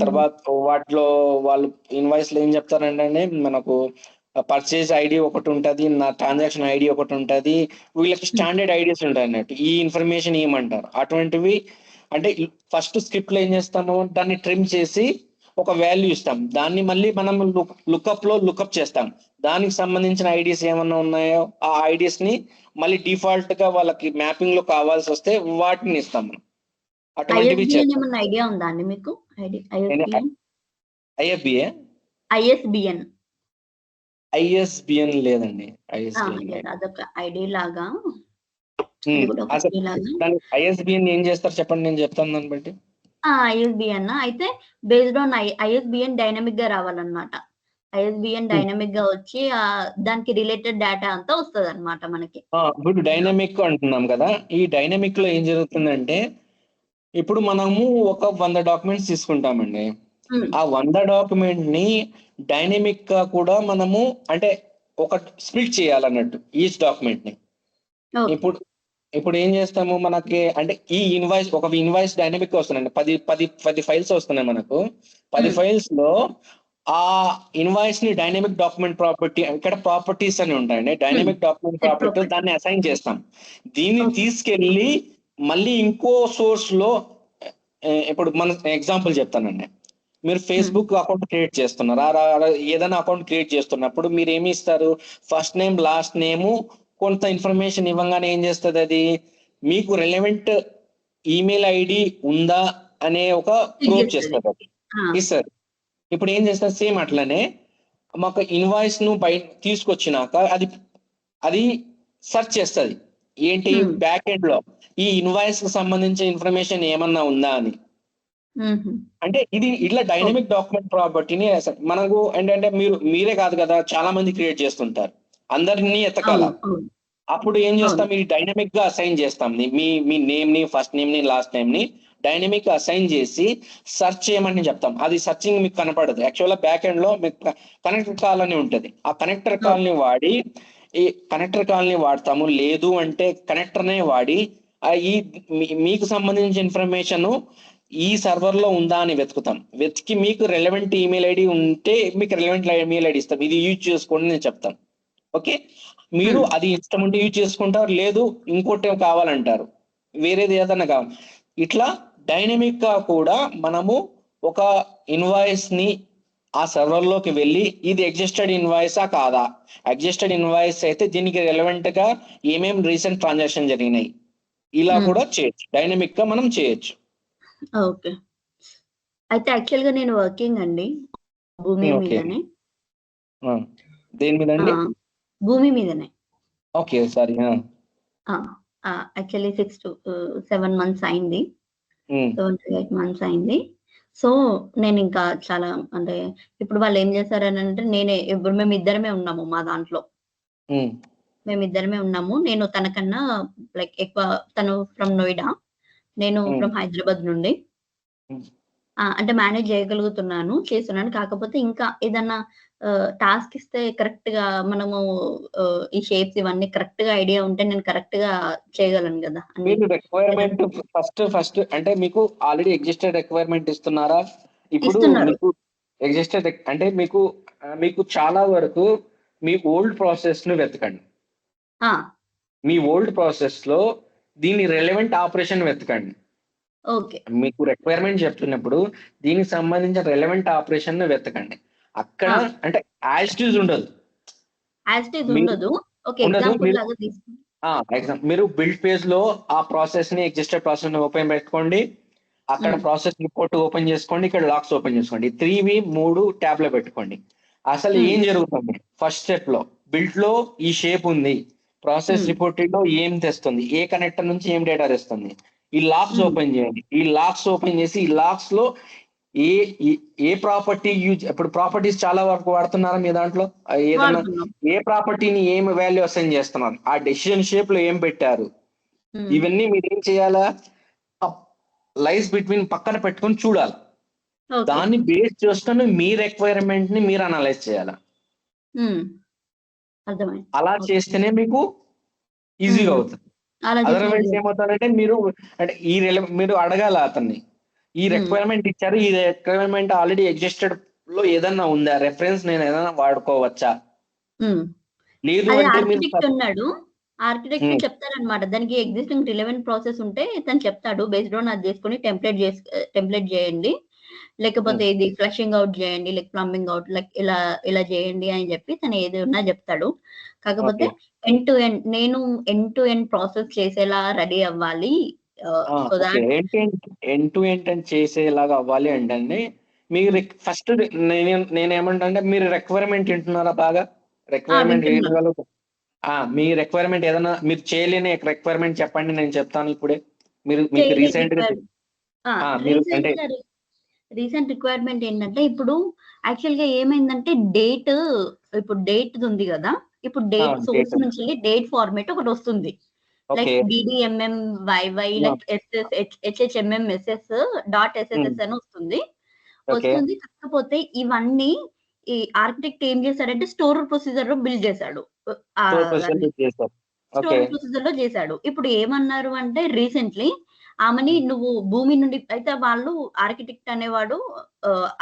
Speaker 1: తర్వాత వాటిలో వాళ్ళు ఇన్వాయిస్ లో ఏం చెప్తారంటే మనకు పర్చేజ్ ఐడి ఒకటి ఉంటుంది, నా ట్రాన్సాక్షన్ ఐడి ఒకటి ఉంటుంది, వీళ్ళకి స్టాండర్డ్ ఐడియాస్ ఉంటాయి అన్నట్టు. ఈ ఇన్ఫర్మేషన్ ఏమంటారు అటువంటివి అంటే ఫస్ట్ స్క్రిప్ట్ లో ఏం చేస్తాము, దాన్ని ట్రిమ్ చేసి ఒక వాల్యూ ఇస్తాం, దాన్ని మళ్ళీ మనం లుకప్ లో లుకప్ చేస్తాం. దానికి సంబంధించిన ఐడియాస్ ఏమన్నా ఉన్నాయో ఆ ఐడియాస్ ని మళ్ళీ డిఫాల్ట్ గా వాళ్ళకి మ్యాపింగ్ లో కావాల్సి వస్తే వాటిని ఇస్తాం మనం. అటువంటివి
Speaker 4: ISBN ఏమన్నా ఐడియా ఉందా అండి మీకు? ISBN
Speaker 1: ఐఎస్బిఎన్ లేదండి. ఐఎస్బిఎన్
Speaker 4: అదొక ఐడి లాగా.
Speaker 1: ఐఎస్బిఎన్ ఏం చేస్తారు చెప్పండి, నేను చెప్తాను దాన్ని బట్టి.
Speaker 4: ISBN అయితే బేస్డ్ ఆన్ ISBN డైనమిక్ గా రావాలన్నమాట. ISBN డైనమిక్ గా వచ్చి దానికి రిలేటెడ్ డేటా అంతా వస్తుంది అనమాట మనకి.
Speaker 1: ఇప్పుడు డైనమిక్ అంటున్నాం కదా, ఈ డైనమిక్ లో ఏం జరుగుతుందంటే ఇప్పుడు మనము ఒక 100 డాక్యుమెంట్స్ తీసుకుంటామండి. ఆ 100 డాక్యుమెంట్ ని డైనమిక్ గా కూడా మనము అంటే ఒక స్ప్లిట్ చేయాలన్నట్టు ఈచ్ డాక్యుమెంట్ ని. ఇప్పుడు ఏం చేస్తాము, మనకి అంటే ఈ ఇన్వాయిస్ డైనమిక్ గా వస్తున్నాయండి. 10 ఫైల్స్ వస్తున్నాయి మనకు. 10 ఫైల్స్ లో ఆ ఇన్వాయిస్ ని డైనమిక్ డాక్యుమెంట్ ప్రాపర్టీ, ఇక్కడ ప్రాపర్టీస్ అని ఉంటాయండి. డైనమిక్ డాక్యుమెంట్ ప్రాపర్టీ దాన్ని అసైన్ చేస్తాం. దీన్ని తీసుకెళ్లి మళ్ళీ ఇంకో సోర్స్ లో, ఇప్పుడు మన ఎగ్జాంపుల్ చెప్తానండి. మీరు ఫేస్బుక్ అకౌంట్ క్రియేట్ చేస్తున్నారు, ఏదైనా అకౌంట్ క్రియేట్ చేస్తున్నప్పుడు మీరు ఏమి ఇస్తారు, ఫస్ట్ నేమ్ లాస్ట్ నేమ్ కొంత ఇన్ఫర్మేషన్ ఇవ్వగానే ఏం చేస్తుంది, అది మీకు రెలవెంట్ ఈమెయిల్ ఐడి ఉందా అనే ఒక ప్రూఫ్ చేస్తుంది, అది ఇస్తారు. ఇప్పుడు ఏం చేస్తారు, సేమ్ అట్లనే మాకు ఇన్వాయిస్ ను బయట తీసుకొచ్చినాక అది సెర్చ్ చేస్తుంది ఏంటి బ్యాక్ ఎండ్ లో ఈ ఇన్వాయిస్ కు సంబంధించిన ఇన్ఫర్మేషన్ ఏమన్నా ఉందా అని. అంటే ఇది ఇట్లా డైనమిక్ డాక్యుమెంట్ ప్రాపర్టీని మనకు ఏంటంటే మీరే కాదు కదా, చాలా మంది క్రియేట్ చేస్తుంటారు, అందరినీ ఎతకాల. అప్పుడు ఏం చేస్తాం, ఈ డైనమిక్ గా అసైన్ చేస్తాం. మీ నేమ్ ని, ఫస్ట్ నేమ్ ని, లాస్ట్ నేమ్ ని డైనమిక్ అసైన్ చేసి సెర్చ్ చేయమని చెప్తాం. అది సర్చింగ్ మీకు కనపడదు. యాక్చువల్గా బ్యాక్ ఎండ్ లో మీకు కనెక్టర్ కాల్ అని ఉంటుంది. ఆ కనెక్టర్ కాల్ ని వాడి ఈ కనెక్టర్ కాల్ ని వాడతాము. లేదు అంటే కనెక్టర్ నే వాడి ఈ మీకు సంబంధించిన ఇన్ఫర్మేషన్ ఈ సర్వర్ లో ఉందా అని వెతుకుతాం. వెతికి మీకు రెలవెంట్ ఈమెయిల్ ఐడి ఉంటే మీకు రెలవెంట్ ఈమెయిల్ ఐడి ఇస్తాం, ఇది యూజ్ చేసుకోండి నేను చెప్తాం. ఓకే, మీరు అది ఇష్టం ఉంటే యూజ్ చేసుకుంటారు, లేదు ఇంకోటి కావాలంటారు, వేరేది ఏదన్నా కావాలి. ఇట్లా డైనమిక్ గా కూడా మనము ఒక ఇన్వాయిస్ ని ఆ సర్వర్ లోకి వెళ్ళి ఇది ఎగ్జిస్టెడ్ ఇన్వాయిసా కాదా, ఎగ్జిస్టెడ్ ఇన్వాయిస్ అయితే దీనికి రెలవెంట్ గా ఏమేమి రీసెంట్ ట్రాన్సాక్షన్ జరిగినాయి, ఇలా కూడా చేయొచ్చు, డైనమిక్ గా మనం చేయొచ్చు.
Speaker 4: ఓకే, అయితే యాక్చువల్ గా నేను వర్కింగ్ అండి భూమి మీదనే.
Speaker 1: దేని మీద అండి?
Speaker 4: భూమి మీదనే.
Speaker 1: Okay, sorry.
Speaker 4: Actually 6 to 7 months అయింది, 7 to 8 months అయింది. సో నేను ఇంకా చాలా అంటే ఇప్పుడు వాళ్ళు ఏం చేశారని అంటే, ఇప్పుడు మేము ఇద్దరమే ఉన్నాము మా దాంట్లో, మేమిద్దరమే ఉన్నాము. నేను తనకన్నా లైక్ ఎక్కువ, తను ఫ్రమ్ నోయిడా, నేను ఫ్రమ్ హైదరాబాద్ నుండి. అంటే మేనేజ్ చేయగలుగుతున్నాను, చేస్తున్నాను. కాకపోతే ఇంకా ఏదన్నా టాస్క్ ఇస్తే కరెక్ట్ గా మనము ఈ షేప్స్ ఇవన్నీ కరెక్ట్ గా ఐడియా ఉంటే నేను కరెక్ట్ గా చేయగలను కదా.
Speaker 1: మీరు రిక్వైర్మెంట్ ఫస్ట్ అంటే మీకు ఆల్రెడీ ఎగ్జిస్టెడ్ రిక్వైర్మెంట్ ఇస్తున్నారా? ఇప్పుడు మీకు ఎగ్జిస్టెడ్ అంటే మీకు చాలా వరకు మీ ఓల్డ్ ప్రాసెస్ ను వెతకండి. మీ ఓల్డ్ ప్రాసెస్ లో దీని రెలవెంట్ ఆపరేషన్ వెతకండి.
Speaker 4: ఓకే,
Speaker 1: మీకు రిక్వైర్మెంట్ చెప్తున్నప్పుడు దీనికి సంబంధించిన రెలవెంట్ ఆపరేషన్ ను వెతకండి. అక్కడ అంటే యాజ్ ఉండదు. మీరు బిల్డ్ పేజ్ లో ఆ ప్రాసెస్ ని ఎగ్జిస్టెడ్ ప్రాసెస్ ని ఓపెన్ పెట్టుకోండి, అక్కడ ప్రాసెస్ రిపోర్ట్ ఓపెన్ చేసుకోండి, ఇక్కడ లాక్స్ ఓపెన్ చేసుకోండి, 3 ట్యాబ్ లో పెట్టుకోండి. అసలు ఏం జరుగుతుంది, ఫస్ట్ స్టెప్ లో బిల్డ్ లో ఈ షేప్ ఉంది, ప్రాసెస్ రిపోర్టింగ్ లో ఏం తెస్తుంది, ఏ కనెక్టర్ నుంచి ఏం డేటా తెస్తుంది, ఈ లాక్స్ ఓపెన్ చేయండి. ఈ లాక్స్ ఓపెన్ చేసి ఈ లాక్స్ లో ఏ ప్రాపర్టీ యూజ్, ఇప్పుడు ప్రాపర్టీస్ చాలా వరకు వాడుతున్నారా మీ దాంట్లో, ఏదన్నా ఏ ప్రాపర్టీని ఏం వాల్యూ అసైన్ చేస్తున్నారు, ఆ డెసిషన్ షేప్ లో ఏం పెట్టారు, ఇవన్నీ మీరు ఏం చేయాలా, లైన్స్ బిట్వీన్ పక్కన పెట్టుకొని చూడాలి. దాన్ని బేస్ చేసుకొని మీ రిక్వైర్మెంట్ ని మీరు అనలైజ్ చేయాలి. అలా చేస్తేనే మీకు ఈజీగా అవుతుంది.
Speaker 4: అలా చేసిన
Speaker 1: అదర్వైజ్ ఏమవుతారంటే మీరు అంటే మీరు అడగాల అతన్ని ఈ రిక్వైర్మెంట్ ఇచ్చారు, ఈ రిక్వైర్మెంట్ ఆల్రెడీ ఎగ్జిస్టెడ్ లో ఏదన్నా ఉందా రెఫరెన్స్, నేను ఏదైనా వాడుకోవచ్చా? లేదు
Speaker 4: అదే
Speaker 1: అంటే మీరు
Speaker 4: ఆర్కిటెక్ట్ ఉన్నాడు, ఆర్కిటెక్ట్ చెప్తారనమాట దానికి ఎగ్జిస్టింగ్ రిలవెంట్ ప్రాసెస్ ఉంటే తను చెప్తాడు బేస్డ్ ఆన్ అది చేసుకుని టెంప్లెట్ చేయండి, లేకపోతే ఇది ఫ్లషింగ్ అవుట్ చేయండి, లైక్ ప్లంబింగ్ అవుట్, లైక్ ఇలా చేయండి అని చెప్పి తను ఏది ఉన్నా చెప్తాడు. కాకపోతే ఎండ్ టు ఎండ్ నేను ఎండ్ టు ఎండ్ ప్రాసెస్ చేసేలా రెడీ అవ్వాలి. So that
Speaker 1: end to end అని చేసేలాగా అవ్వాలి అంటే మీరు ఫస్ట్ నేనేమంటా అంటే మీరు రిక్వైర్మెంట్ వింటున్నారా బాగా? రిక్వైర్మెంట్ మీ రిక్వైర్మెంట్ ఏదైనా మీరు చేయలేని రిక్వైర్మెంట్ చెప్పండి, నేను చెప్తాను ఇప్పుడే. మీకు రీసెంట్ గా మీరు అంటే
Speaker 4: రీసెంట్ రిక్వైర్మెంట్ ఏంటంటే ఇప్పుడు యాక్చువల్ గా ఏమైందంటే ఇప్పుడు డేట్ ఉంది కదా, ఇప్పుడు డేట్ సోర్స్ నుంచి డేట్ ఫార్మేట్ ఒకటి వస్తుంది, like DDMM YY like HHMM SS dot SSS అని వస్తుంది. కాకపోతే ఇవన్నీ ఈ ఆర్కిటెక్ట్ ఏం చేశాడంటే స్టోర్ ప్రొసీజర్ లో బిల్డ్ చేశాడు, స్టోర్ ప్రొసీజర్ లో చేశాడు. ఇప్పుడు ఏమన్నారు అంటే రీసెంట్లీ ఆమెని నువ్వు భూమి నుండి, అయితే వాళ్ళు ఆర్కిటెక్ట్ అనేవాడు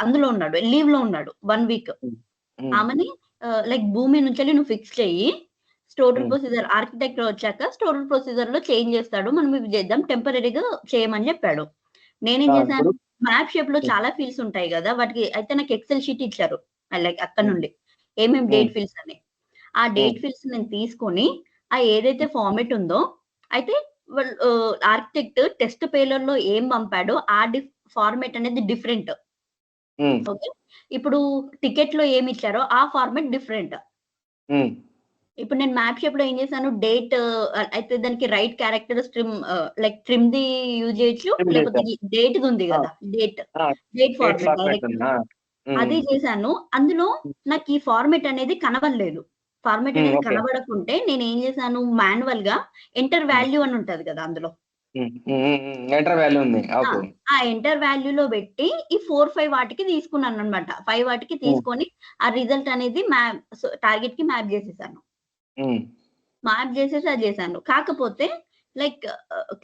Speaker 4: అందులో ఉన్నాడు, లీవ్ లో ఉన్నాడు 1 వీక్. ఆమెని లైక్ భూమి నుంచి నువ్వు ఫిక్స్ చెయ్యి, స్టోర్ ప్రొసీజర్ ఆర్కిటెక్ట్ వచ్చాక స్టోర్ ప్రొసీజర్ లో చేంజ్ చేస్తాడు, మనం ఇవి చేద్దాం టెంపరీగా చేయమని చెప్పాడు. నేనేం చేశాను, మ్యాప్ షేప్ లో చాలా ఫీల్డ్స్ ఉంటాయి కదా వాటికి, అయితే నాకు ఎక్సెల్ షీట్ ఇచ్చారు లైక్ అక్కడ నుండి ఏమేమి డేట్ ఫీల్డ్స్ అని. ఆ డేట్ ఫీల్డ్స్ నేను తీసుకొని ఆ ఏదైతే ఫార్మేట్ ఉందో, అయితే ఆర్కిటెక్ట్ టెస్ట్ పేలర్ లో ఏం పంపాడో ఆ ఫార్మేట్ అనేది డిఫరెంట్. ఓకే, ఇప్పుడు టికెట్ లో ఏమి ఇచ్చారో ఆ ఫార్మేట్ డిఫరెంట్. ఇప్పుడు నేను మ్యాప్ షేప్ లో ఏం చేశాను, డేట్ అయితే దానికి right character like trim the use చేయొచ్చు, లేకపోతే డేట్ ఉంది కదా డేట్ ఫార్మేట్ డైరెక్ట్ అది చేశాను. అందులో నాకు ఈ ఫార్మేట్ అనేది కనబడలేదు. ఫార్మేట్ అనేది కనబడకుంటే నేను ఏం చేశాను, మాన్యువల్ గా ఎంటర్ వాల్యూ అని ఉంటది కదా అందులో,
Speaker 1: ఎంటర్ వాల్యూ ఉంది,
Speaker 4: ఆ ఎంటర్ వాల్యూలో పెట్టి ఈ 4-5 వాటికి తీసుకున్నాను అనమాట. 5 వాటికి తీసుకొని ఆ రిజల్ట్ అనేది టార్గెట్ కి మ్యాప్ చేసేసాను. అది చేశాను. కాకపోతే లైక్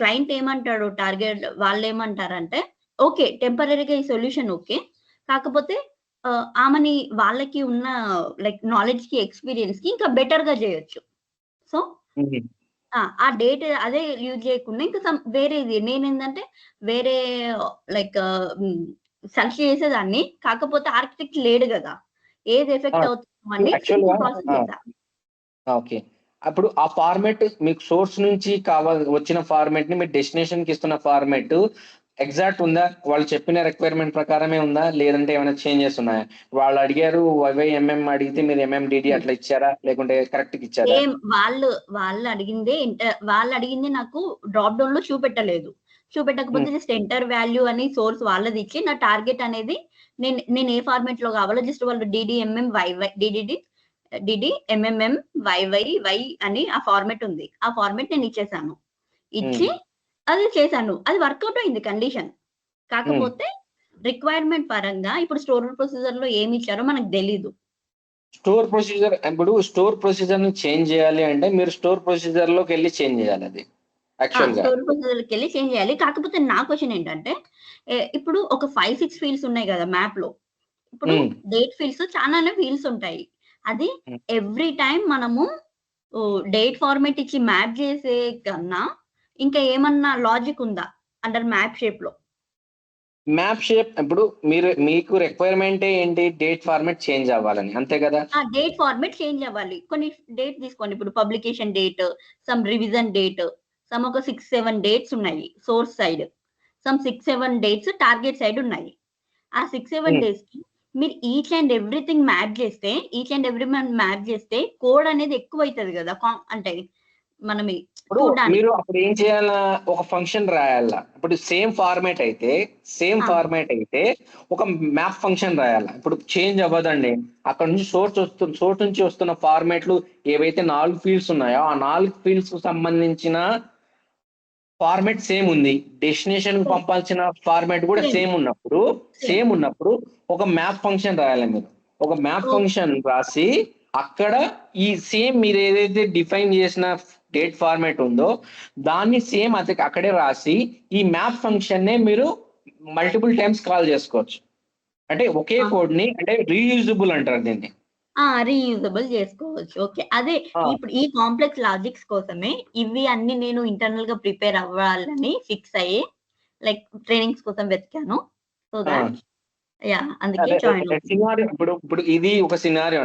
Speaker 4: క్లయింట్ ఏమంటాడు, టార్గెట్ వాళ్ళు ఏమంటారంటే ఓకే టెంపరీగా ఈ సొల్యూషన్ ఓకే, కాకపోతే ఆమెని వాళ్ళకి ఉన్న లైక్ నాలెడ్జ్ కి ఎక్స్పీరియన్స్ కి ఇంకా బెటర్ గా చేయొచ్చు. సో ఆ డేట్ అదే యూజ్ చేయకుండా ఇంకా వేరేది నేనేంటంటే వేరే లైక్ సెర్చ్ చేసేదాన్ని, కాకపోతే ఆర్కిటెక్ట్ లేడు కదా, ఏది ఎఫెక్ట్ అవుతుందని ప్రాసెస్ చేశా.
Speaker 1: ఓకే, అప్పుడు ఆ ఫార్మేట్ మీకు సోర్స్ నుంచి వచ్చిన ఫార్మేట్ ని మీరు డెస్టినేషన్ కి ఇస్తున్న ఫార్మేట్ ఎగ్జాక్ట్ ఉందా, వాళ్ళు చెప్పిన రిక్వైర్మెంట్ ప్రకారమే ఉందా, లేదంటే ఏమైనా చేంజెస్ ఉన్నాయా? వాళ్ళు అడిగారు YYMM అడిగితే మీరు MMDD అట్లా ఇచ్చారా, లేకుంటే కరెక్ట్ గా ఇచ్చారా?
Speaker 4: వాళ్ళు అడిగింది నాకు డ్రాప్ డౌన్ లో చూపెట్టకపోతే జస్ట్ ఎంటర్ వాల్యూ అని సోర్స్ వాళ్ళది ఇచ్చి నా టార్గెట్ అనేది నేను ఏ ఫార్మేట్ లో కావాలో జస్ట్ వాళ్ళు DDMM YY DDMMM YY అని ఆ ఫార్మేట్ ఉంది, ఆ ఫార్మేట్ నేను ఇచ్చేసాను. ఇచ్చి అది చేశాను, అది వర్కౌట్ అయింది కండిషన్. కాకపోతే రిక్వైర్మెంట్ పరంగా ఇప్పుడు స్టోర్ ప్రొసీజర్ లో ఏమి ఇచ్చారో మనకు తెలీదు.
Speaker 1: స్టోర్ ప్రొసీజర్ ని చేంజ్ చేయాలి అంటే మీరు స్టోర్ ప్రొసీజర్ లోకి వెళ్ళి చేంజ్ చేయాలి, అది
Speaker 4: స్టోర్ ప్రొసీజర్ లోకి వెళ్ళి చేంజ్ చేయాలి. కాకపోతే నా క్వశ్చన్ ఏంటంటే ఇప్పుడు ఒక 5-6 ఫీల్డ్స్ ఉన్నాయి కదా మ్యాప్ లో, ఇప్పుడు డేట్ ఫీల్డ్స్ చాలానే ఫీల్డ్స్ ఉంటాయి, అది ఎవ్రీ టైం మనము డేట్ ఫార్మేట్ ఇచ్చి మ్యాప్ చేసే కన్నా ఇంకా ఏమన్నా లాజిక్ ఉందా అండర్ మ్యాప్ షేప్ లో?
Speaker 1: మ్యాప్ షేప్ ఇప్పుడు మీకు రిక్వైర్మెంట్ ఏంటి, డేట్ ఫార్మేట్ చేంజ్ అవ్వాలని, అంతే కదా?
Speaker 4: డేట్ ఫార్మేట్ చేంజ్ అవ్వాలి. కొన్ని డేట్ తీసుకోండి, ఇప్పుడు publication date, some revision date, some ఒక 6-7 డేట్స్ ఉన్నాయి source side, some 6-7 dates target side ఉన్నాయి. ఆ 6-7 డేస్ కి మీరు ఈచ్ అండ్ ఎవ్రీథింగ్ మ్యాప్ చేస్తే కోడ్ అనేది ఎక్కువ అవుతుంది కదా, అంటే మనం
Speaker 1: మీరు అప్పుడు ఏం చేయాలా, ఒక ఫంక్షన్ రాయాలా. ఇప్పుడు సేమ్ ఫార్మేట్ అయితే ఒక మ్యాప్ ఫంక్షన్ రాయాలా. ఇప్పుడు చేంజ్ అవ్వదండి, అక్కడ నుంచి సోర్స్ నుంచి వస్తున్న ఫార్మేట్లు ఏవైతే 4 ఫీల్డ్స్ ఉన్నాయో ఆ 4 ఫీల్డ్స్ కు సంబంధించిన ఫార్మేట్ సేమ్ ఉంది, డెస్టినేషన్ కు పంపాల్సిన ఫార్మేట్ కూడా సేమ్ ఉన్నప్పుడు ఒక మ్యాప్ ఫంక్షన్ రాయాలి. మీరు ఒక మ్యాప్ ఫంక్షన్ రాసి అక్కడ ఈ సేమ్ మీరు ఏదైతే డిఫైన్ చేసిన డేట్ ఫార్మాట్ ఉందో దాన్ని సేమ్ అది అక్కడే రాసి ఈ మ్యాప్ ఫంక్షన్ నే మీరు మల్టిపుల్ టైమ్స్ కాల్ చేసుకోవచ్చు. అంటే ఒకే కోడ్ ని అంటే రీయూజబుల్ అంటారు దీన్ని.
Speaker 4: రీయూజబుల్ చేసుకోవచ్చు. ఓకే. అదే ఇప్పుడు ఈ కాంప్లెక్స్ లాజిక్స్ కోసమే ఇవి అన్ని నేను ఇంటర్నల్ గా ప్రిపేర్ అవ్వాలని ఫిక్స్ అయ్యి లైక్ ట్రైనింగ్స్ కోసం వెతికాను. సో దట్ అందుకే జాయిన్
Speaker 1: సినారియో ఇప్పుడు ఇది ఒక సినారియో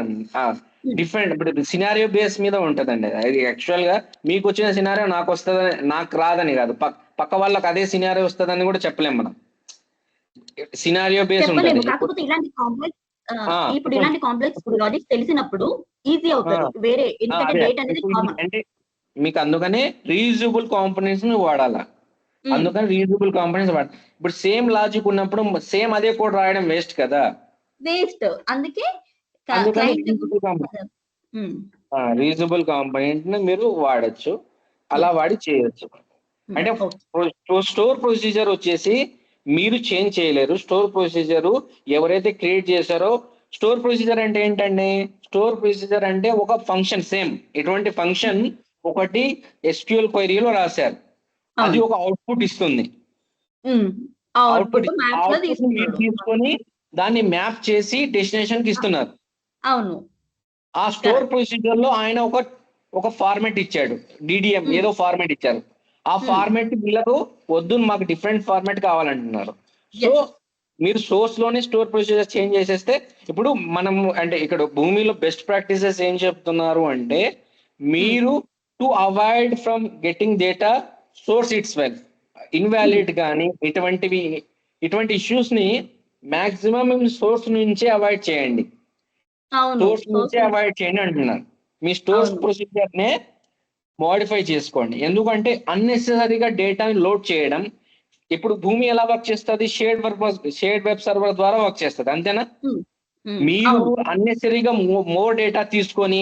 Speaker 1: డిఫరెంట్. ఇప్పుడు సినారియో బేస్ మీద ఉంటదండి. అది యాక్చువల్ గా మీకు వచ్చిన సినారియో నాకు వస్తుందని నాకు రాదని కాదు, పక్క వాళ్ళకి అదే సినారియో వస్తుందని కూడా చెప్పలేము మనం. సినారియో బేస్
Speaker 4: చెప్పలేము.
Speaker 1: ఉంటుంది.
Speaker 4: కాకపోతే ఇలాంటి కాంప్లెక్స్ ఇప్పుడు ఇలాంటి కాంప్లెక్స్ లాజిక్స్ తెలిసినప్పుడు ఈజీ అవుతుంది వేరే, ఎందుకంటే డేట్ అనేది కామన్.
Speaker 1: అంటే మీకు అందుకనే రీయూజబుల్ కాంపోనెంట్స్ ని వాడాలా. అందుకని రీయూజబుల్ కాంపోనెంట్స్ వాడాలి. ఇప్పుడు సేమ్ లాజిక్ ఉన్నప్పుడు సేమ్ అదే కోడ్ రాయడం వేస్ట్ కదా,
Speaker 4: వేస్ట్. అందుకే
Speaker 1: రీయూజబుల్ కాంపోనెంట్ ని మీరు వాడచ్చు, అలా వాడి చేయొచ్చు. అంటే స్టోర్ ప్రొసీజర్ వచ్చేసి మీరు చేంజ్ చేయలేరు. స్టోర్ ప్రొసీజర్ ఎవరైతే క్రియేట్ చేశారో, స్టోర్ ప్రొసీజర్ అంటే ఏంటండి, స్టోర్ ప్రొసీజర్ అంటే ఒక ఫంక్షన్, సేమ్ ఎటువంటి ఫంక్షన్ ఒకటి SQL క్వైరీలో రాశారు, అది ఒక అవుట్పుట్ ఇస్తుంది. అవుట్పుట్ మీరు తీసుకొని దాన్ని మ్యాప్ చేసి డెస్టినేషన్ కి ఇస్తున్నారు.
Speaker 4: అవును.
Speaker 1: ఆ స్టోర్ ప్రొసీజర్ లో ఆయన ఒక ఫార్మాట్ ఇచ్చాడు, DDM ఏదో ఫార్మాట్ ఇచ్చారు. ఆ ఫార్మాట్ వీళ్ళకు వద్దు, మాకు డిఫరెంట్ ఫార్మాట్ కావాలంటున్నారు. సో మీరు సోర్స్ లోనే స్టోర్ ప్రొసీజర్ చేంజ్ చేసేస్తే, ఇప్పుడు మనము అంటే ఇక్కడ భూమిలో బెస్ట్ ప్రాక్టీసెస్ ఏం చెప్తున్నారు అంటే, మీరు to avoid from getting data source it's well, invalid కానీ ఇటువంటి ఇష్యూస్ ని మాక్సిమం సోర్స్ నుంచే అవాయిడ్ చేయండి. సోర్స్ నుంచే అవాయిడ్ చేయండి అంటున్నారు. మీ స్టోర్స్ ప్రొసీజర్ నే మోడిఫై చేసుకోండి. ఎందుకంటే అన్నెసెసరీగా డేటాని లోడ్ చేయడం, ఇప్పుడు భూమి ఎలా వర్క్ చేస్తుంది, షేర్డ్ వెబ్ సర్వర్ ద్వారా వర్క్ చేస్తుంది, అంతేనా? మీరు అన్నెసరీగా మోర్ డేటా తీసుకొని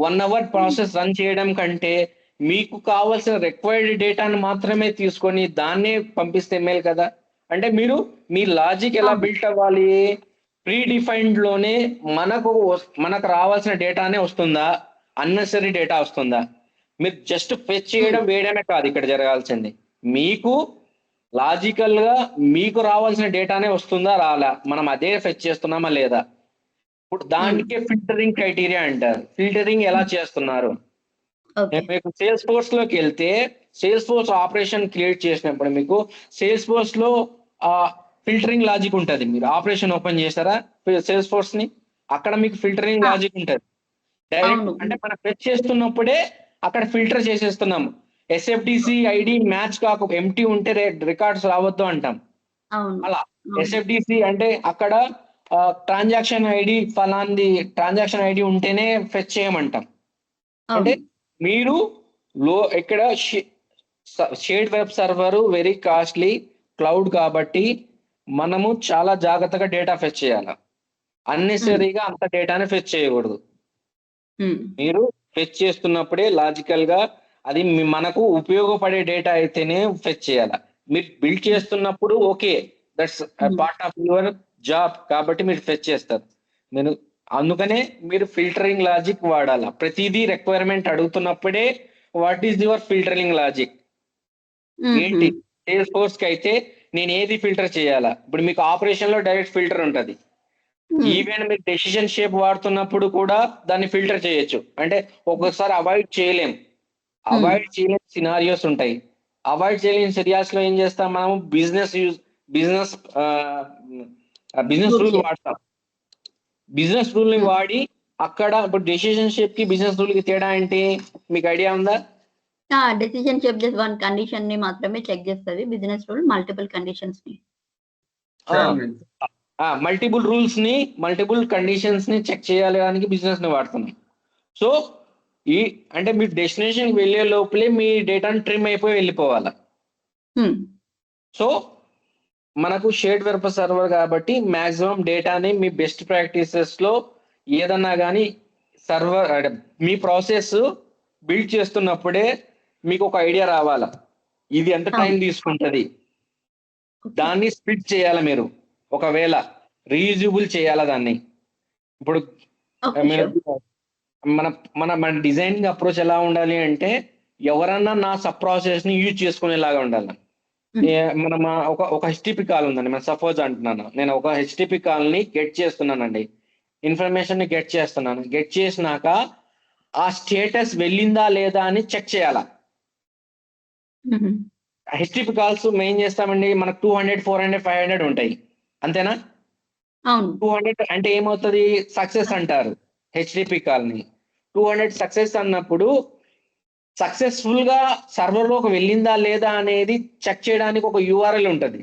Speaker 1: 1 hour ప్రాసెస్ రన్ చేయడం కంటే మీకు కావాల్సిన రిక్వైర్డ్ డేటాను మాత్రమే తీసుకొని దాన్నే పంపిస్తే మేలు కదా. అంటే మీరు మీ లాజిక్ ఎలా బిల్ట్ అవ్వాలి, ప్రీ డిఫైన్డ్ లోనే మనకు రావాల్సిన డేటానే వస్తుందా, అన్నెసరీ డేటా వస్తుందా? మీరు జస్ట్ ఫెచ్ చేయడం వేయడమే కాదు ఇక్కడ జరగాల్సింది, మీకు లాజికల్ గా మీకు రావాల్సిన డేటానే వస్తుందా రాలా, మనం అదే ఫెచ్ చేస్తున్నామా లేదా. ఇప్పుడు దానికే ఫిల్టరింగ్ క్రైటీరియా అంటారు. ఫిల్టరింగ్ ఎలా చేస్తున్నారు, మీకు సేల్స్ ఫోర్స్ లోకి వెళ్తే, సేల్స్ ఫోర్స్ ఆపరేషన్ క్రియేట్ చేసినప్పుడు మీకు సేల్స్ ఫోర్స్ లో ఫిల్టరింగ్ లాజిక్ ఉంటుంది. మీరు ఆపరేషన్ ఓపెన్ చేస్తారా సేల్స్ ఫోర్స్ ని, అక్కడ మీకు ఫిల్టరింగ్ లాజిక్ ఉంటుంది. డైరెక్ట్ అంటే మనం ఫెచ్ చేస్తున్నప్పుడే అక్కడ ఫిల్టర్ చేసేస్తున్నాము. SFDC ఐడి మ్యాచ్ కాక ఎంటీ ఉంటే రికార్డ్స్ రావద్దు అంటాం. అలా SFDC అంటే అక్కడ ట్రాన్సాక్షన్ ఐడి ఫలాంది ట్రాన్సాక్షన్ ఐడి ఉంటేనే ఫెచ్ చేయమంటాం. అంటే మీరు ఇక్కడ shared web server very costly cloud కాబట్టి మనము చాలా జాగ్రత్తగా డేటా ఫెచ్ చేయాలి. అన్నెసరీగా అంత డేటాని ఫెచ్ చేయకూడదు. మీరు ఫెచ్ చేస్తున్నప్పుడే లాజికల్ గా అది మనకు ఉపయోగపడే డేటా అయితేనే ఫెచ్ చేయాలి. మీరు బిల్డ్ చేస్తున్నప్పుడు okay, that's part of your job కాబట్టి మీరు ఫెచ్ చేస్తారు. నేను అందుకనే మీరు ఫిల్టరింగ్ లాజిక్ వాడాల. ప్రతిదీ రిక్వైర్మెంట్ అడుగుతున్నప్పుడే what is your filtering logic ఏంటి. సేల్స్ ఫోర్స్ కి అయితే నేను ఏది ఫిల్టర్ చేయాలా, ఇప్పుడు మీకు ఆపరేషన్ లో డైరెక్ట్ ఫిల్టర్ ఉంటది. ఈవెన్ మీరు డెసిషన్ షేప్ వాడుతున్నప్పుడు కూడా దాన్ని ఫిల్టర్ చేయొచ్చు. అంటే ఒక్కొక్కసారి అవాయిడ్ చేయలేం సినారియోస్ ఉంటాయి. అవాయిడ్ చేయలేని సినారియోస్ లో ఏం చేస్తాం, మనం బిజినెస్ రూల్ వాడతాం. బిజినెస్ రూల్ ని వాడి అక్కడ ఇప్పుడు డెసిషన్ షేప్ కి బిజినెస్ రూల్ కి తేడా ఏంటి మీకు ఐడియా ఉందా?
Speaker 4: Decision shape just one condition ని మాత్రమే చెక్ చేస్తుంది, బిజినెస్ రూల్ మల్టిపుల్ కండిషన్స్ ని,
Speaker 1: మల్టిపుల్ రూల్స్ ని మల్టిపుల్ కండిషన్స్ ని చెక్ చేయడానికి బిజినెస్ ని వాడుతున్నాం. సో అంటే మీ డెస్టినేషన్ వెళ్ళే లోపలే మీ డేటాను ట్రిమ్ అయిపోయి వెళ్ళిపోవాలా. సో మనకు షేర్డ్ వెబ్ సర్వర్ కాబట్టి మాక్సిమం డేటాని మీ బెస్ట్ ప్రాక్టీసెస్ లో ఏదన్నా కానీ సర్వర్ మీ ప్రాసెస్ బిల్డ్ చేస్తున్నప్పుడే మీకు ఒక ఐడియా రావాలా, ఇది ఎంత టైం తీసుకుంటది, దాన్ని స్ప్లిట్ చేయాలి. మీరు ఒకవేళ రీయూజబుల్ చేయాలా దాన్ని. ఇప్పుడు మన డిజైనింగ్ అప్రోచ్ ఎలా ఉండాలి అంటే, ఎవరన్నా నా సబ్ ప్రాసెస్ ని యూజ్ చేసుకునేలాగా ఉండాలి. మనం ఒక హెచ్టిపి కాల్ ఉందండి, మనం సపోజ్ అంటున్నాను, నేను ఒక హెచ్టిపి కాల్ ని గెట్ చేస్తున్నానండి, ఇన్ఫర్మేషన్ ని గెట్ చేస్తున్నాను. గెట్ చేసినాక ఆ స్టేటస్ వెళ్ళిందా లేదా అని చెక్ చేయాలా. హెచ్టిపి కాల్స్ మేము ఏం చేస్తామండి, మనకు 200, 400, 500 ఉంటాయి, అంతేనా?
Speaker 4: అవును.
Speaker 1: 200 అంటే ఏమవుతుంది, సక్సెస్ అంటారు హెచ్టిపి కాల్ ని. 200 సక్సెస్ అన్నప్పుడు సక్సెస్ఫుల్ గా సర్వర్ లోకి వెళ్ళిందా లేదా అనేది చెక్ చేయడానికి ఒక యూఆర్ఎల్ ఉంటుంది,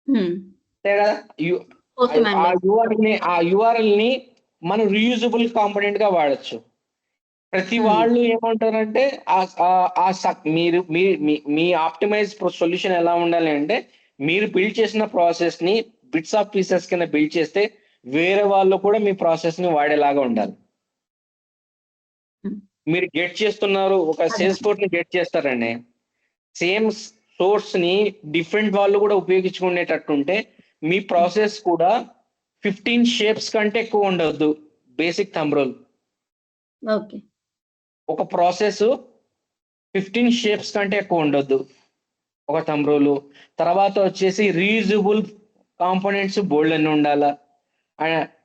Speaker 1: అంతే కదా? ఆ యూఆర్ఎల్ ని మనం రీయూజబుల్ కాంపోనెంట్ గా వాడచ్చు. ప్రతి వాళ్ళు ఏమంటారంటే మీరు మీ ఆప్టిమైజ్ సొల్యూషన్ ఎలా ఉండాలి అంటే, మీరు బిల్డ్ చేసిన ప్రాసెస్ ని బిట్స్ ఆఫ్ పీసెస్ కింద బిల్డ్ చేస్తే వేరే వాళ్ళు కూడా మీ ప్రాసెస్ ని వాడేలాగా ఉండాలి. మీరు గెట్ చేస్తున్నారు, ఒక సేల్స్ ఫోర్స్ ని గెట్ చేస్తారండి, సేమ్ సోర్స్ ని డిఫరెంట్ వాళ్ళు కూడా ఉపయోగించుకునేటట్టుంటే మీ ప్రాసెస్ కూడా 15 షేప్స్ కంటే ఎక్కువ ఉండవద్దు. బేసిక్ థంబ్ రూల్, ఒక ప్రాసెస్ 15 షేప్స్ కంటే ఎక్కువ ఉండొద్దు ఒక థంబ్ రూల్. తర్వాత వచ్చేసి రీయూజబుల్ కాంపోనెంట్స్ బోల్డ్ అని ఉండాలా.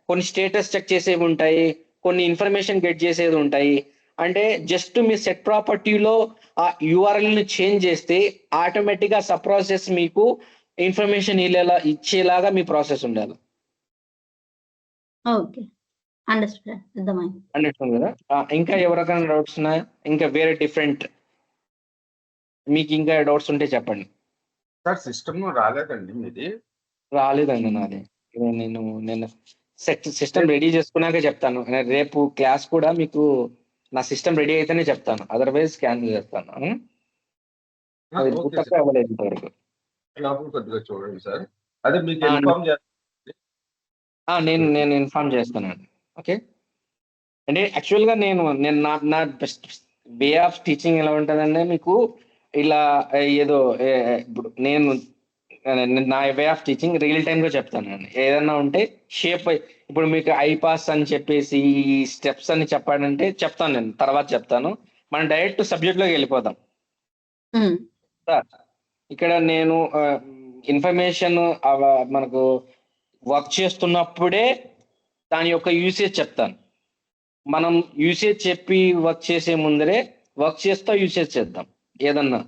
Speaker 1: కొన్ని స్టేటస్ చెక్ చేసేవి ఉంటాయి, కొన్ని ఇన్ఫర్మేషన్ గెట్ చేసేది ఉంటాయి. అంటే జస్ట్ మీ సెట్ ప్రాపర్టీలో ఆ యూఆర్ఎల్ ని చేంజ్ చేస్తే ఆటోమేటిక్ గా సబ్ ప్రాసెస్ మీకు ఇన్ఫర్మేషన్ ఇచ్చేలాగా మీ ప్రాసెస్ ఉండాలి. అండర్స్టాండ్ కదా? ఇంకా ఎవరికైనా డౌట్స్ ఉన్నాయా? ఇంకా వేరే డిఫరెంట్ మీకు ఇంకా డౌట్స్ ఉంటే చెప్పండి.
Speaker 3: సార్ సిస్టమ్ రాలేదండి మీది?
Speaker 1: రాలేదండి నాది. నేను సిస్టమ్ రెడీ చేసుకున్నాక చెప్తాను. రేపు క్లాస్ కూడా మీకు నా సిస్టమ్ రెడీ అయితేనే చెప్తాను, అదర్వైజ్ క్యాన్సిల్ చేస్తాను. అది పూర్తిగా అవ్వలేదు ఇంతవరకు.
Speaker 3: కొద్దిగా చూడండి సార్, అదే మీకు ఇన్ఫార్మ్
Speaker 1: నేను ఇన్ఫార్మ్ చేస్తానండి. ఓకే, అంటే యాక్చువల్గా నేను నా బెస్ట్ వే ఆఫ్ టీచింగ్ ఎలా ఉంటుందంటే, మీకు ఇలా ఏదో ఇప్పుడు నేను నా way of teaching real time గా చెప్తానండి. ఏదన్నా ఉంటే షేప్, ఇప్పుడు మీకు ఐపాస్ అని చెప్పేసి ఈ స్టెప్స్ అని చెప్పాడంటే చెప్తాను, నేను తర్వాత చెప్తాను. మనం డైరెక్ట్ సబ్జెక్ట్ లోకి వెళ్ళిపోతాం. ఇక్కడ నేను ఇన్ఫర్మేషన్ మనకు వర్క్ చేస్తున్నప్పుడే దాని యొక్క యూసేజ్ చెప్తాను. మనం యూసేజ్ చెప్పి వర్క్ చేసే ముందరే వర్క్ చేస్తా యూసేజ్ చేద్దాం. ఏదన్నా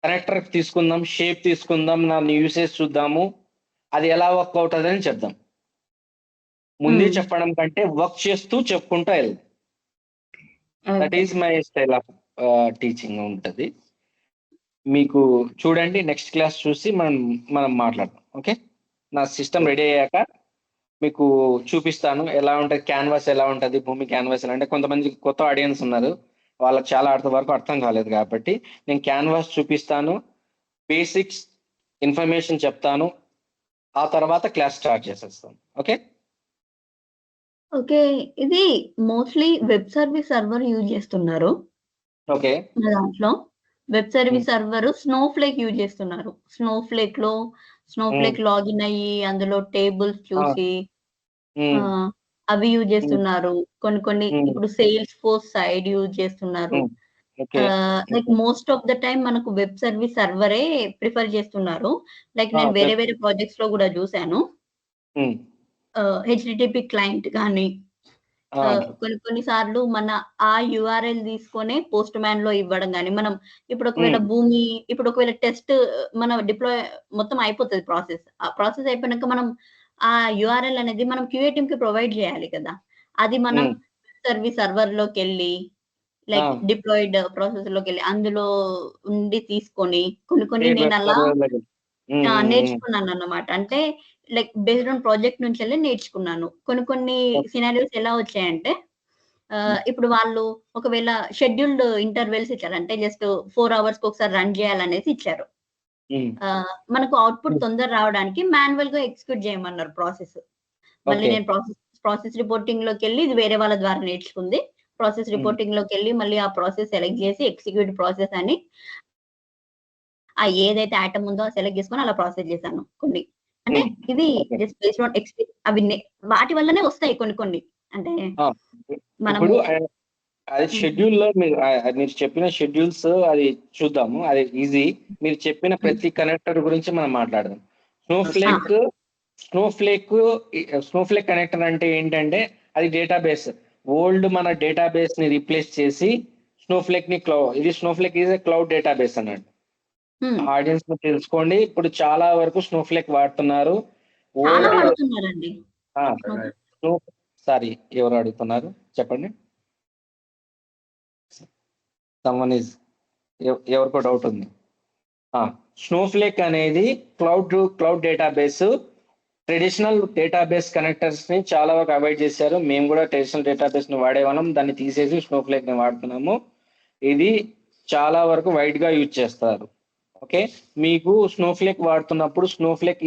Speaker 1: కనెక్టర్ తీసుకుందాం, షేప్ తీసుకుందాం, నా యూసేజ్ చూద్దాము, అది ఎలా వర్క్ అవుతుంది అని చెప్దాం. ముందే చెప్పడం కంటే వర్క్ చేస్తూ చెప్పుకుంటా వెళ్దాం. That is my style of teaching ఉంటుంది. మీకు చూడండి, నెక్స్ట్ క్లాస్ చూసి మనం మాట్లాడదాం. ఓకే, నా సిస్టమ్ రెడీ అయ్యాక మీకు చూపిస్తాను ఎలా ఉంటుంది, క్యాన్వాస్ ఎలా ఉంటుంది, భూమి క్యాన్వాస్ ఎలా అంటే, కొంతమంది కొత్త ఆడియన్స్ ఉన్నారు, వాళ్ళకి చాలా వరకు అర్థం కాలేదు కాబట్టి నేను క్యాన్వాస్ చూపిస్తాను, బేసిక్స్ ఇన్ఫర్మేషన్ చెప్తాను, ఆ తర్వాత క్లాస్ స్టార్ట్ చేసేస్తాను. ఓకే
Speaker 4: ఓకే, ఇది mostly web service server use చేస్తున్నారు.
Speaker 1: ఓకే,
Speaker 4: దాంట్లో web service server Snowflake use చేస్తున్నారు. స్నోఫ్లేక్ లాగిన్ అయ్యి అందులో టేబుల్స్ చూసి అవి యూజ్ చేస్తున్నారు. కొన్ని ఇప్పుడు సేల్స్ ఫోర్స్ సైడ్ యూజ్ చేస్తున్నారు. Like most of the time మనకు వెబ్ సర్వీస్ సర్వరే ప్రిఫర్ చేస్తున్నారు. లైక్ నేను వేరే ప్రాజెక్ట్స్ లో కూడా చూసాను. హెచ్టిటిపి క్లయింట్ కానీ కొన్ని సార్లు మన ఆ యూఆర్ఎల్ తీసుకొని పోస్ట్ మ్యాన్ లో ఇవ్వడం కానీ, మనం ఇప్పుడు ఒకవేళ టెస్ట్ మన డిప్లాయ్ మొత్తం అయిపోతుంది ప్రాసెస్. ఆ ప్రాసెస్ అయిపోయినాక మనం ఆ యూఆర్ఎల్ అనేది మనం క్యూఏ టీమ్ కి ప్రొవైడ్ చేయాలి కదా. అది మనం సర్వీస్ సర్వర్ లోకి వెళ్ళి లైక్ డిప్లాయిడ్ ప్రాసెస్ లోకి వెళ్ళి అందులో ఉండి తీసుకొని కొన్ని నేను అలా నేర్చుకున్నాను అన్నమాట. అంటే లైక్ బేస్డ్ ఆన్ ప్రాజెక్ట్ నుంచి వెళ్ళి నేర్చుకున్నాను. కొన్ని సినారియోస్ ఎలా వచ్చాయంటే, ఇప్పుడు వాళ్ళు ఒకవేళ షెడ్యూల్డ్ ఇంటర్వెల్స్ ఇచ్చారు, అంటే జస్ట్ 4 hours కి ఒకసారి రన్ చేయాలనేసి ఇచ్చారు. మనకు అవుట్పుట్ తొందర రావడానికి మాన్యువల్ గా ఎగ్జిక్యూట్ చేయమన్నారు ప్రాసెస్. మళ్ళీ నేను ప్రాసెస్ రిపోర్టింగ్ లోకి వెళ్ళి ఇది వేరే వాళ్ళ ద్వారా నేర్చుకుంది. ప్రాసెస్ రిపోర్టింగ్ లోకి వెళ్ళి మళ్ళీ ఆ ప్రాసెస్ సెలెక్ట్ చేసి ఎగ్జిక్యూట్ ప్రాసెస్ అని ఆ ఏదైతే ఐటమ్ ఉందో సెలెక్ట్ చేసుకొని అలా ప్రాసెస్ చేశాను. కొన్ని అంటే ఇది జస్ట్ బేస్డ్ ఆన్ ఎక్స్పీరియన్స్, అవి వాటి వల్లనే వస్తాయి కొన్ని. అంటే
Speaker 1: ఇప్పుడు అది షెడ్యూల్ లో మీరు చెప్పిన షెడ్యూల్స్ అది చూద్దాము, అది ఈజీ. మీరు చెప్పిన ప్రతి కనెక్టర్ గురించి మనం మాట్లాడదాం. స్నోఫ్లేక్ కనెక్టర్ అంటే ఏంటంటే అది డేటాబేస్. ఓల్డ్ మన డేటాబేస్ ని రీప్లేస్ చేసి స్నోఫ్లేక్ ఈజ్ క్లౌడ్ డేటాబేస్ అన్నట్టు. ఆడియన్స్ తెలుసుకోండి, ఇప్పుడు చాలా వరకు స్నోఫ్లేక్ వాడుతున్నారు. సారీ, ఎవరు అడుగుతున్నారు చెప్పండి. ఎవరికో డౌట్ ఉంది. స్నోఫ్లేక్ అనేది cloud database. Traditional database connectors ని చాలా వరకు అవాయిడ్ చేశారు. మేము కూడా ట్రెడిషనల్ డేటాబేస్ ని వాడేవాళ్ళం, దాన్ని తీసేసి స్నోఫ్లేక్ ని వాడుతున్నాము. ఇది చాలా వరకు వైడ్ గా యూజ్ చేస్తారు. ఓకే, మీకు స్నోఫ్లేక్ వాడుతున్నప్పుడు స్నోఫ్లేక్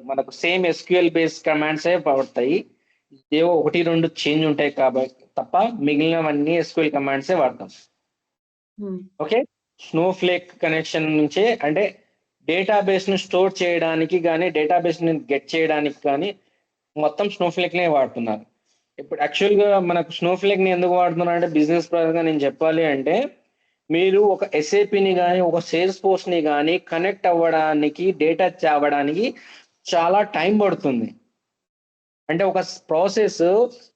Speaker 1: మనకు సేమ్ ఎస్క్యూఎల్ బేస్డ్ కమాండ్స్ పడతాయి. ఏవో 1-2 చేంజ్ ఉంటాయి కాబట్టి తప్ప మిగిలినవన్నీ ఎస్క్యూఎల్ కమాండ్సే వాడతాం. ఓకే, స్నోఫ్లేక్ కనెక్షన్ నుంచే అంటే డేటాబేస్ ను స్టోర్ చేయడానికి కానీ డేటాబేస్ ని గెట్ చేయడానికి కానీ మొత్తం స్నోఫ్లేక్ నే వాడుతున్నారు. ఇప్పుడు యాక్చువల్ గా మనకు స్నోఫ్లేక్ ని ఎందుకు వాడుతున్నారు అంటే బిజినెస్ పరంగా నేను చెప్పాలి అంటే, మీరు ఒక ఎస్ఏపిని కానీ ఒక సేల్స్ ఫోర్స్ ని కానీ కనెక్ట్ అవ్వడానికి డేటా తేవడానికి చాలా టైం పడుతుంది. అంటే ఒక ప్రాసెస్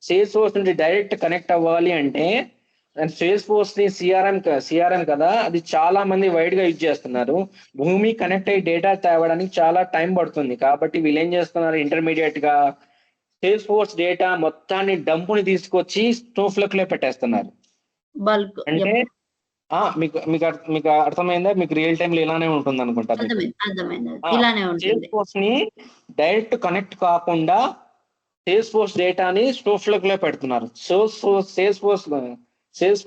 Speaker 1: సేల్స్ ఫోర్స్ నుండి డైరెక్ట్ కనెక్ట్ అవ్వాలి అంటే సేల్స్ ఫోర్స్ ని సిఆర్ఎం కదా, అది చాలా మంది వైడ్ గా యూజ్ చేస్తున్నారు. భూమి కనెక్ట్ అయ్యి డేటా తేవడానికి చాలా టైం పడుతుంది. కాబట్టి వీళ్ళు ఏం చేస్తున్నారు, ఇంటర్మీడియట్ గా సేల్స్ ఫోర్స్ డేటా మొత్తాన్ని డంపుని తీసుకొచ్చి స్నోఫ్లేక్ లో పెట్టేస్తున్నారు. అంటే మీకు అర్థమైందా? మీకు రియల్ టైమ్ లో ఇలానే ఉంటుంది అనుకుంటా. సేల్స్ ఫోర్స్ ని డైరెక్ట్ కనెక్ట్ కాకుండా సేల్స్ ఫోర్స్ డేటాని స్నోఫ్లేక్ లో పెడుతున్నారు. సేల్స్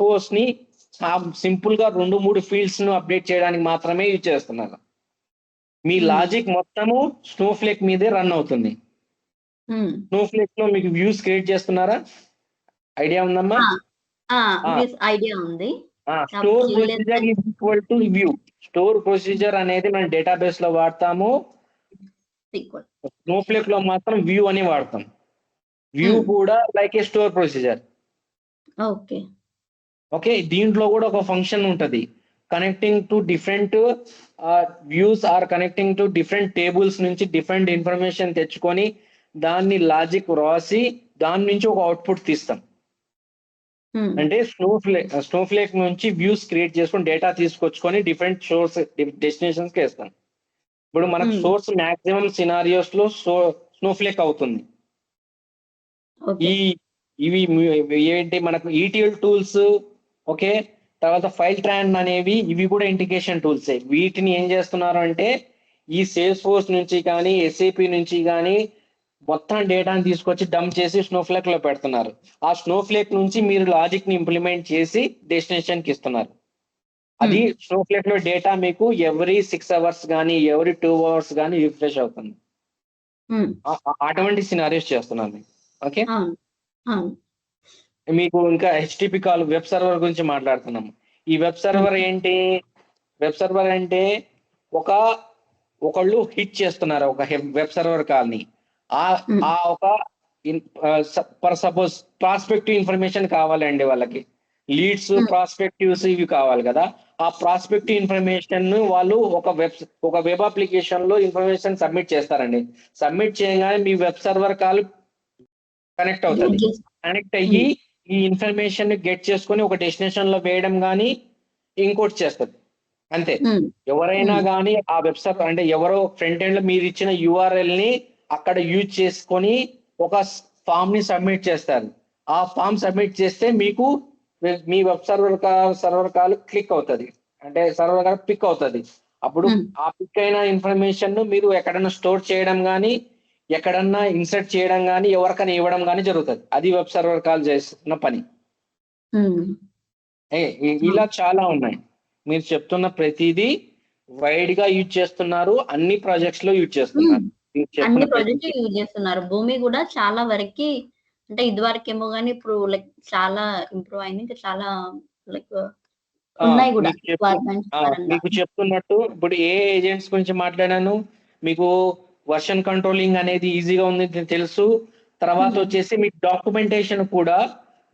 Speaker 1: ఫోర్స్ ని సింపుల్ గా 2-3 ఫీల్డ్స్ ను అప్డేట్ చేయడానికి మాత్రమే యూజ్ చేస్తున్నారు. మీ లాజిక్ మొత్తము స్నోఫ్లేక్ మీదే రన్ అవుతుంది. స్నోఫ్లేక్ లో మీకు వ్యూస్ క్రియేట్ చేస్తున్నారా? ఐడియా ఉందమ్మా?
Speaker 4: ఐడియా ఉంది.
Speaker 1: Store procedure is equal to view. Store procedure అనేది మనం డేటాబేస్ లో వాడతాము, స్నోఫ్లేక్ లో మాత్రం వ్యూ అని వాడతాం. వ్యూ కూడా like a store procedure. Okay, దీంట్లో కూడా ఒక ఫంక్షన్ ఉంటది, connecting to different views or connecting to different tables నుంచి డిఫరెంట్ ఇన్ఫర్మేషన్ తెచ్చుకొని దాన్ని లాజిక్ రాసి దాని నుంచి ఒక అవుట్పుట్ తీస్తాం. అంటే స్నోఫ్లేక్ నుంచి వ్యూస్ క్రియేట్ చేసుకొని డేటా తీసుకొచ్చుకొని డిఫరెంట్ సోర్స్ డెస్టినేషన్స్ కి వేస్తాం. ఇప్పుడు మనకు సోర్స్ మాక్సిమం సినారియోస్ లో స్నోఫ్లేక్ అవుతుంది. ఇవి ఏంటి మనకు ఈటీఎల్ టూల్స్, ఓకే, తర్వాత ఫైల్ ట్రాన్ అనేవి ఇవి కూడా ఇంటిగ్రేషన్ టూల్స్. వీటిని ఏం చేస్తున్నారు అంటే ఈ సేల్స్ ఫోర్స్ నుంచి కానీ ఎస్ఏపి నుంచి కానీ మొత్తం డేటాని తీసుకొచ్చి డంప్ చేసి స్నోఫ్లేక్ లో పెడుతున్నారు. ఆ స్నోఫ్లేక్ నుంచి మీరు లాజిక్ ని ఇంప్లిమెంట్ చేసి డెస్టినేషన్ కి ఇస్తున్నారు. అది స్నోఫ్లేక్ లో డేటా మీకు ఎవ్రీ 6 hours కానీ ఎవ్రీ 2 hours కానీ రిఫ్రెష్ అవుతుంది. అటువంటి సినారియోస్ చేస్తున్నాను. ఓకే, మీకు ఇంకా హెచ్టిపి కాల్ వెబ్ సర్వర్ గురించి మాట్లాడుతున్నాము. ఈ వెబ్ సర్వర్ ఏంటి? వెబ్ సర్వర్ అంటే ఒకళ్ళు హిట్ చేస్తున్నారు ఒక వెబ్ సర్వర్ కాల్ ని. సపోజ్ ప్రాస్పెక్టివ్ ఇన్ఫర్మేషన్ కావాలండి వాళ్ళకి, లీడ్స్ ప్రాస్పెక్టివ్స్ ఇవి కావాలి కదా. ఆ ప్రాస్పెక్టివ్ ఇన్ఫర్మేషన్ వాళ్ళు ఒక వెబ్ అప్లికేషన్ లో ఇన్ఫర్మేషన్ సబ్మిట్ చేస్తారండి. సబ్మిట్ చేయగానే మీ వెబ్ సర్వర్ కాల్ కనెక్ట్ అవుతుంది. కనెక్ట్ అయ్యి ఈ ఇన్ఫర్మేషన్ ని గెట్ చేసుకొని ఒక డెస్టినేషన్ లో వేయడం కానీ ఇంకోటి చేస్తుంది. అంతే. ఎవరైనా కానీ ఆ వెబ్ సర్వర్ అంటే ఎవరో ఫ్రంట్ ఎండ్ లో మీరు ఇచ్చిన URL ని అక్కడ యూజ్ చేసుకొని ఒక ఫామ్ ని సబ్మిట్ చేస్తారు. ఆ ఫామ్ సబ్మిట్ చేస్తే మీకు మీ వెబ్ సర్వర్ కాల్ క్లిక్ అవుతుంది, అంటే సర్వర్ కాల్ పిక్ అవుతుంది. అప్పుడు ఆ పిక్ అయిన ఇన్ఫర్మేషన్ మీరు ఎక్కడైనా స్టోర్ చేయడం కానీ ఎక్కడన్నా ఇన్సర్ట్ చేయడం కానీ ఎవరికైనా ఇవ్వడం కానీ జరుగుతుంది. అది వెబ్ సర్వర్ కాల్ చేస్తున్న పని. ఇలా చాలా ఉన్నాయి. మీరు చెప్తున్న ప్రతిదీ వైడ్ గా యూజ్ చేస్తున్నారు, అన్ని ప్రాజెక్ట్స్ లో యూజ్ చేస్తున్నారు.
Speaker 4: అన్ని ప్రాజెక్ట్స్ యూజ్ చేస్తున్నారు. భూమి కూడా చాలా వరకు అంటే ఇది వరకేమో కానీ ఇప్పుడు లైక్ చాలా ఇంప్రూవ్ అయింది. ఇంకా చాలా లైక్ ఉన్నాయి కూడా.
Speaker 1: మీకు చెప్తున్నట్టు ఇప్పుడు ఏ ఏజెంట్స్ గురించి మాట్లాడాను, మీకు వర్షన్ కంట్రోలింగ్ అనేది ఈజీగా ఉంది తెలుసు. తర్వాత వచ్చేసి మీకు డాక్యుమెంటేషన్ కూడా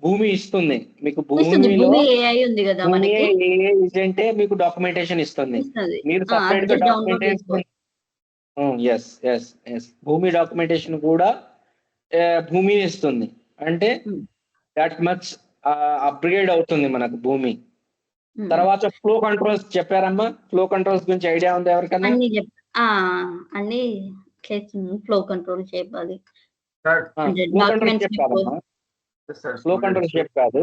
Speaker 1: భూమి ఇస్తుంది మీకు.
Speaker 4: ఇస్తుంది.
Speaker 1: భూమిలో
Speaker 4: భూమి AI ఉంది కదా
Speaker 1: భూమి
Speaker 4: మనకి,
Speaker 1: ఏజెంటే మీకు డాక్యుమెంటేషన్ ఇస్తుంది.
Speaker 4: ఇస్తుంది.
Speaker 1: మీరు
Speaker 4: అది
Speaker 1: సపరేట్ గా
Speaker 4: just download
Speaker 1: డాక్యుమెంటేషన్,
Speaker 4: చేసుకోవచ్చు.
Speaker 1: ఎస్ భూమి డాక్యుమెంటేషన్ కూడా భూమి ఇస్తుంది. అంటే
Speaker 4: Hmm.
Speaker 1: దట్ మచ్ అప్గ్రేడ్ అవుతుంది మనకు భూమి.
Speaker 4: Hmm.
Speaker 1: తర్వాత ఫ్లో కంట్రోల్స్ చెప్పారమ్మా. ఫ్లో కంట్రోల్స్ గురించి ఐడియా ఉంది ఎవరికన్నా?
Speaker 4: అన్ని అన్ని చేస్తున్నాను. ఫ్లో కంట్రోల్ చెప్పాలి
Speaker 3: సార్
Speaker 4: అంటే
Speaker 1: ఫ్లో కంట్రోల్
Speaker 4: డాక్యుమెంట్స్
Speaker 1: షేప్ కాదమ్మా, ఫ్లో కంట్రోల్ షేప్ కాదు,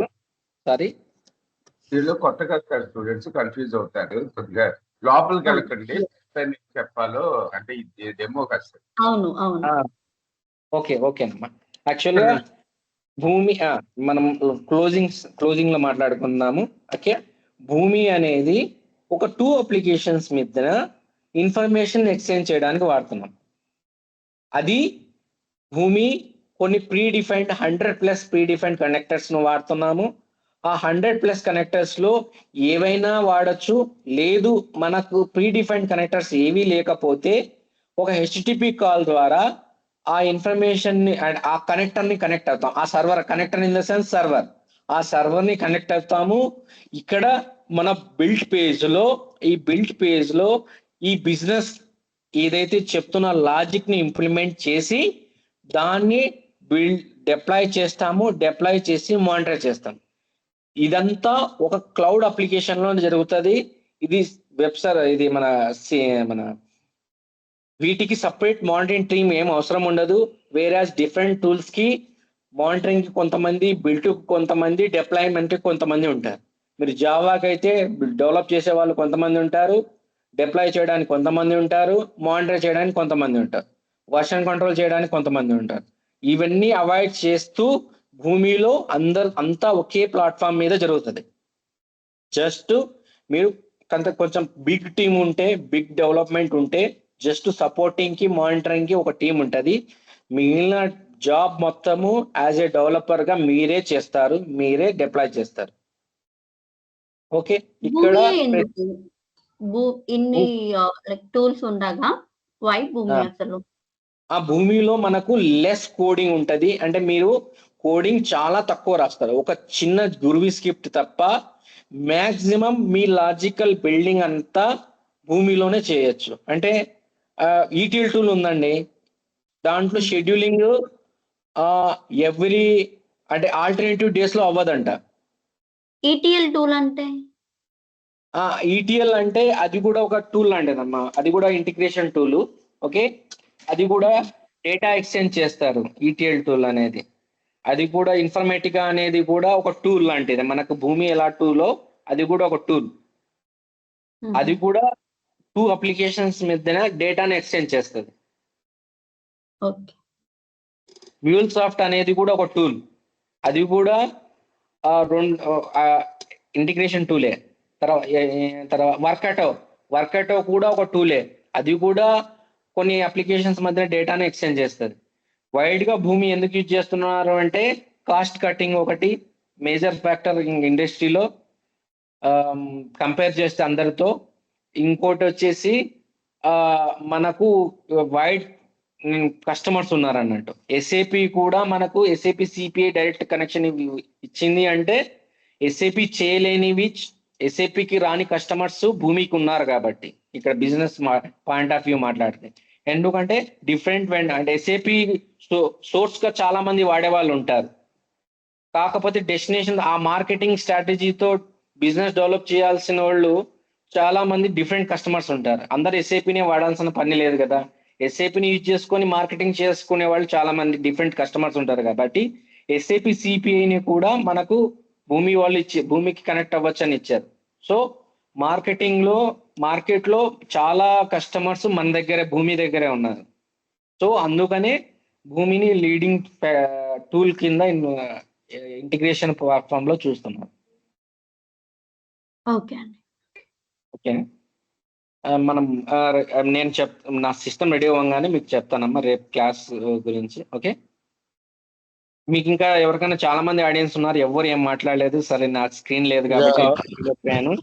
Speaker 1: సారీ.
Speaker 3: దీనిలో కొత్తగా స్టూడెంట్స్ కన్ఫ్యూజ్ అవుతారు కొద్దిగా. లోపలికి వెళ్ళకండి, చెప్పాలో అంటే ఇది డెమో కదా సార్.
Speaker 4: అవును అవును.
Speaker 1: ఓకే అమ్మా. యాక్చువల్గా భూమి మనం క్లోజింగ్ లో మాట్లాడుకుందాము. ఓకే, భూమి అనేది ఒక 2 అప్లికేషన్స్ మీద ఇన్ఫర్మేషన్ ఎక్స్చేంజ్ చేయడానికి వాడుతున్నాం. అది భూమి కొన్ని pre defined 100+ predefined connectors ను వాడుతున్నాము. ఆ 100+ కనెక్టర్స్ లో ఏవైనా వాడచ్చు. లేదు మనకు ప్రీ డిఫైన్డ్ కనెక్టర్స్ ఏవీ లేకపోతే ఒక HTTP కాల్ ద్వారా ఆ ఇన్ఫర్మేషన్ ని అండ్ ఆ కనెక్టర్ ని కనెక్ట్ అవుతాం. ఆ server, connector in the sense server, ఆ సర్వర్ ని కనెక్ట్ అవుతాము. ఇక్కడ మన బిల్డ్ పేజ్ లో ఈ బిజినెస్ ఏదైతే చెప్తున్న లాజిక్ ని ఇంప్లిమెంట్ చేసి దాన్ని డిప్లాయ్ చేస్తాము. డిప్లాయ్ చేసి మానిటర్ చేస్తాం. ఇదంతా ఒక క్లౌడ్ అప్లికేషన్ లో జరుగుతుంది. ఇది ఇది మన వీటికి సపరేట్ మానిటరింగ్ టీమ్ ఏం అవసరం ఉండదు. వేరాజ్ డిఫరెంట్ టూల్స్ కి మానిటరింగ్ కి కొంతమంది, బిల్డ్ కొంతమంది, డిప్లాయ్మెంట్ కొంతమంది ఉంటారు. మీరు జావాకి అయితే డెవలప్ చేసే వాళ్ళు కొంతమంది ఉంటారు, డిప్లాయ్ చేయడానికి కొంతమంది ఉంటారు, మానిటర్ చేయడానికి కొంతమంది ఉంటారు, వర్షన్ కంట్రోల్ చేయడానికి కొంతమంది ఉంటారు. ఇవన్నీ అవాయిడ్ చేస్తూ భూమిలో అంతా ఒకే ప్లాట్ఫామ్ మీద జరుగుతుంది. జస్ట్ మీరు కొంచెం బిగ్ టీమ్ ఉంటే, బిగ్ డెవలప్మెంట్ ఉంటే జస్ట్ సపోర్టింగ్ కి మానిటరింగ్ కి ఒక టీం ఉంటది. మిగిలిన జాబ్ మొత్తము యాజ్ ఏ డెవలపర్ గా మీరే చేస్తారు, మీరే డిప్లాయ్ చేస్తారు. ఓకే, ఇక్కడ
Speaker 4: ఇన్ని టూల్స్ ఉండగా వై భూమి అసలు?
Speaker 1: ఆ భూమిలో మనకు లెస్ కోడింగ్ ఉంటది. అంటే మీరు కోడింగ్ చాలా తక్కువ రాస్తారు. ఒక చిన్న గురువి స్క్రిప్ట్ తప్ప మ్యాక్సిమం మీ లాజికల్ బిల్డింగ్ అంతా భూమిలోనే చేయొచ్చు. అంటే ఈటీఎల్ టూల్ ఉందండి, దాంట్లో షెడ్యూలింగ్ అంటే ఆల్టర్నేటివ్ డేస్ లో అవ్వదంట.
Speaker 4: ఈటీఎల్ టూల్ అంటే
Speaker 1: ఈటీఎల్ అంటే అది కూడా ఒక టూల్ లాంటిదమ్మా. అది కూడా ఇంటిగ్రేషన్ టూల్. ఓకే, అది కూడా డేటా ఎక్స్చేంజ్ చేస్తారు. ఈటీఎల్ టూల్ అనేది అది కూడా ఇన్ఫర్మేటికా అనేది కూడా ఒక టూల్ లాంటిది. మనకు భూమి ఎలా టూలో అది కూడా ఒక టూల్. అది కూడా 2 అప్లికేషన్స్ మీద డేటాను ఎక్స్చేంజ్ చేస్తుంది. మ్యూల్ సాఫ్ట్ అనేది కూడా ఒక టూల్. అది కూడా ఇంటిగ్రేషన్ టూలే. తర్వాత వర్కటో కూడా ఒక టూలే. అది కూడా కొన్ని అప్లికేషన్స్ మధ్య డేటాను ఎక్స్చేంజ్ చేస్తుంది. వైడ్ గా భూమి ఎందుకు యూజ్ చేస్తున్నారు అంటే కాస్ట్ కటింగ్ ఒకటి మేజర్ ఫ్యాక్టర్ ఇండస్ట్రీలో కంపేర్ చేస్తే అందరితో. ఇంకోటి వచ్చేసి మనకు వైడ్ కస్టమర్స్ ఉన్నారు అన్నట్టు. ఎస్ఏపి కూడా మనకు ఎస్ఏపి సిపిఐ డైరెక్ట్ కనెక్షన్ ఇచ్చింది అంటే ఎస్ఏపి చేయలేనివి, ఎస్ఏపికి రాని కస్టమర్స్ భూమికి ఉన్నారు కాబట్టి ఇక్కడ బిజినెస్ పాయింట్ ఆఫ్ వ్యూ మాట్లాడితే. ఎందుకంటే డిఫరెంట్ అంటే ఎస్ఏపి సోర్స్ గా చాలా మంది వాడే వాళ్ళు ఉంటారు. కాకపోతే డెస్టినేషన్ ఆ మార్కెటింగ్ స్ట్రాటజీతో బిజినెస్ డెవలప్ చేయాల్సిన వాళ్ళు చాలా మంది డిఫరెంట్ కస్టమర్స్ ఉంటారు. అందరు ఎస్ఏపినే వాడాల్సిన పని లేదు కదా. ఎస్ఏపిని యూజ్ చేసుకొని మార్కెటింగ్ చేసుకునే వాళ్ళు చాలా మంది డిఫరెంట్ కస్టమర్స్ ఉంటారు కాబట్టి ఎస్ఏపి సిపిఐని కూడా మనకు భూమి వాళ్ళు భూమికి కనెక్ట్ అవ్వచ్చు అని ఇచ్చారు. సో మార్కెట్లో చాలా కస్టమర్స్ మన దగ్గరే, భూమి దగ్గరే ఉన్నారు. సో అందుకనే భూమిని లీడింగ్ టూల్ కింద ఇంటిగ్రేషన్ ప్లాట్ఫామ్ లో చూస్తున్నారు.
Speaker 4: ఓకే
Speaker 1: మనం నేను నా సిస్టమ్ రెడీ అవ్వగానే మీకు చెప్తానమ్మా రేపు క్లాస్ గురించి. ఓకే, మీకు ఇంకా ఎవరికైనా చాలా మంది ఆడియన్స్ ఉన్నారు, ఎవరు ఏం మాట్లాడలేదు. సరే, నా స్క్రీన్ లేదు కాబట్టి చెప్పాను.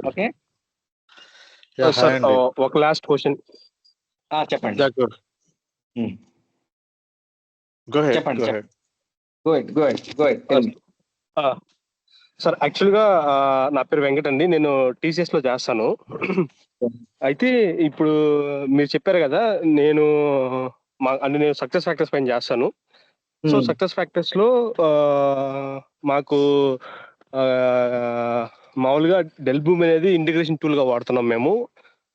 Speaker 1: ఓకే,
Speaker 6: ఒక లాస్ట్ క్వశ్చన్
Speaker 1: చెప్పండి. చెప్పండి.
Speaker 6: సార్ యాక్చువల్గా నా పేరు వెంకట్ అండి, నేను TCS లో చేస్తాను. అయితే ఇప్పుడు మీరు చెప్పారు కదా, నేను నేను సక్సెస్ ఫ్యాక్టర్స్ పైన చేస్తాను. సో సక్సెస్ ఫ్యాక్టర్స్ లో మాకు మామూలుగా డెల్ బూమ్ అనేది ఇంటిగ్రేషన్ టూల్ గా వాడుతున్నాం మేము.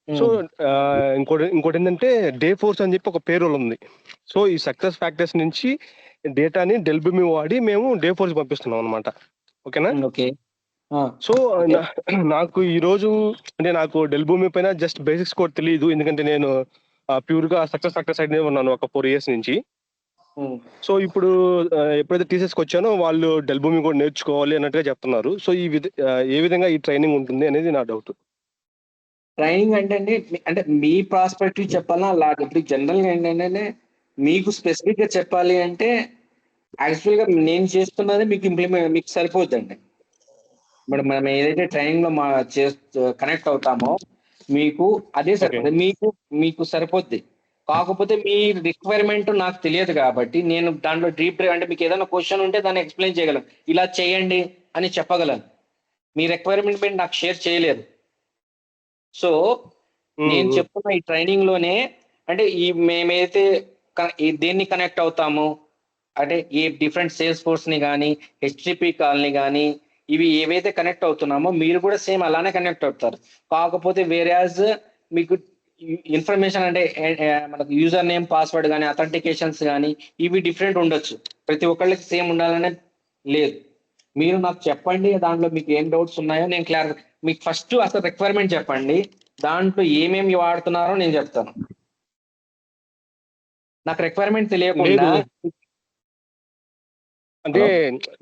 Speaker 6: సో ఇంకోటి ఏంటంటే డే ఫోర్స్ అని చెప్పి ఒక పేరోల్ ఉంది. సో ఈ సక్సెస్ ఫ్యాక్టర్స్ నుంచి డేటాని డెల్ బూమ్ వాడి మేము డే ఫోర్స్ పంపిస్తున్నాం అనమాట. ఓకేనా?
Speaker 1: ఓకే.
Speaker 6: సో నాకు ఈ రోజు అంటే నాకు డెల్ భూమి పైన జస్ట్ బేసిక్స్ కూడా తెలియదు, ఎందుకంటే నేను ప్యూర్ గా సక్సెస్ ఫ్యాక్టర్ సైడ్ ఉన్నాను ఒక 4 years నుంచి. సో ఇప్పుడు ఎప్పుడైతే TCSకి వచ్చానో వాళ్ళు డెల్ భూమి కూడా నేర్చుకోవాలి అన్నట్టుగా చెప్తున్నారు. సో ఏ విధంగా ఈ ట్రైనింగ్ ఉంటుంది అనేది నా డౌట్.
Speaker 1: ట్రైనింగ్ అంటే మీ ప్రాస్పెక్టివ్ చెప్పాలా, ఇప్పుడు జనరల్ గా ఏంటంటే మీకు స్పెసిఫిక్ గా చెప్పాలి అంటే యాక్చువల్ గా నేను చేస్తున్నది మీకు సరిపోద్దండి. ఇప్పుడు మనం ఏదైతే ట్రైనింగ్ లో కనెక్ట్ అవుతామో మీకు అదే సరిపోతుంది, మీకు సరిపోద్ది. కాకపోతే మీ రిక్వైర్మెంట్ నాకు తెలియదు కాబట్టి నేను దాంట్లో డీప్ డ్రైవ్ అంటే మీకు ఏదైనా క్వశ్చన్ ఉంటే దాన్ని ఎక్స్ప్లెయిన్ చేయగలను, ఇలా చేయండి అని చెప్పగలను. మీ రిక్వైర్మెంట్ మీద నాకు షేర్ చేయలేదు. సో నేను చెప్తున్న ఈ ట్రైనింగ్ లోనే అంటే మేమైతే దేన్ని కనెక్ట్ అవుతాము అంటే ఈ డిఫరెంట్ సేల్స్ ఫోర్స్ ని కానీ HTTP కాల్ని కానీ ఇవి ఏవైతే కనెక్ట్ అవుతున్నామో మీరు కూడా సేమ్ అలానే కనెక్ట్ అవుతారు. కాకపోతే వేరేయాజ్ మీకు ఇన్ఫర్మేషన్ అంటే మనకు యూజర్ నేమ్ పాస్వర్డ్ కానీ అథెంటికేషన్స్ కానీ ఇవి డిఫరెంట్ ఉండొచ్చు. ప్రతి ఒక్కళ్ళకి సేమ్ ఉండాలనే లేదు. మీరు నాకు చెప్పండి దాంట్లో మీకు ఏం డౌట్స్ ఉన్నాయో నేను మీకు ఫస్ట్ అసలు రిక్వైర్మెంట్ చెప్పండి, దాంట్లో ఏమేమి వాడుతున్నారో నేను చెప్తాను. నాకు రిక్వైర్మెంట్ తెలియకుండా
Speaker 6: అంటే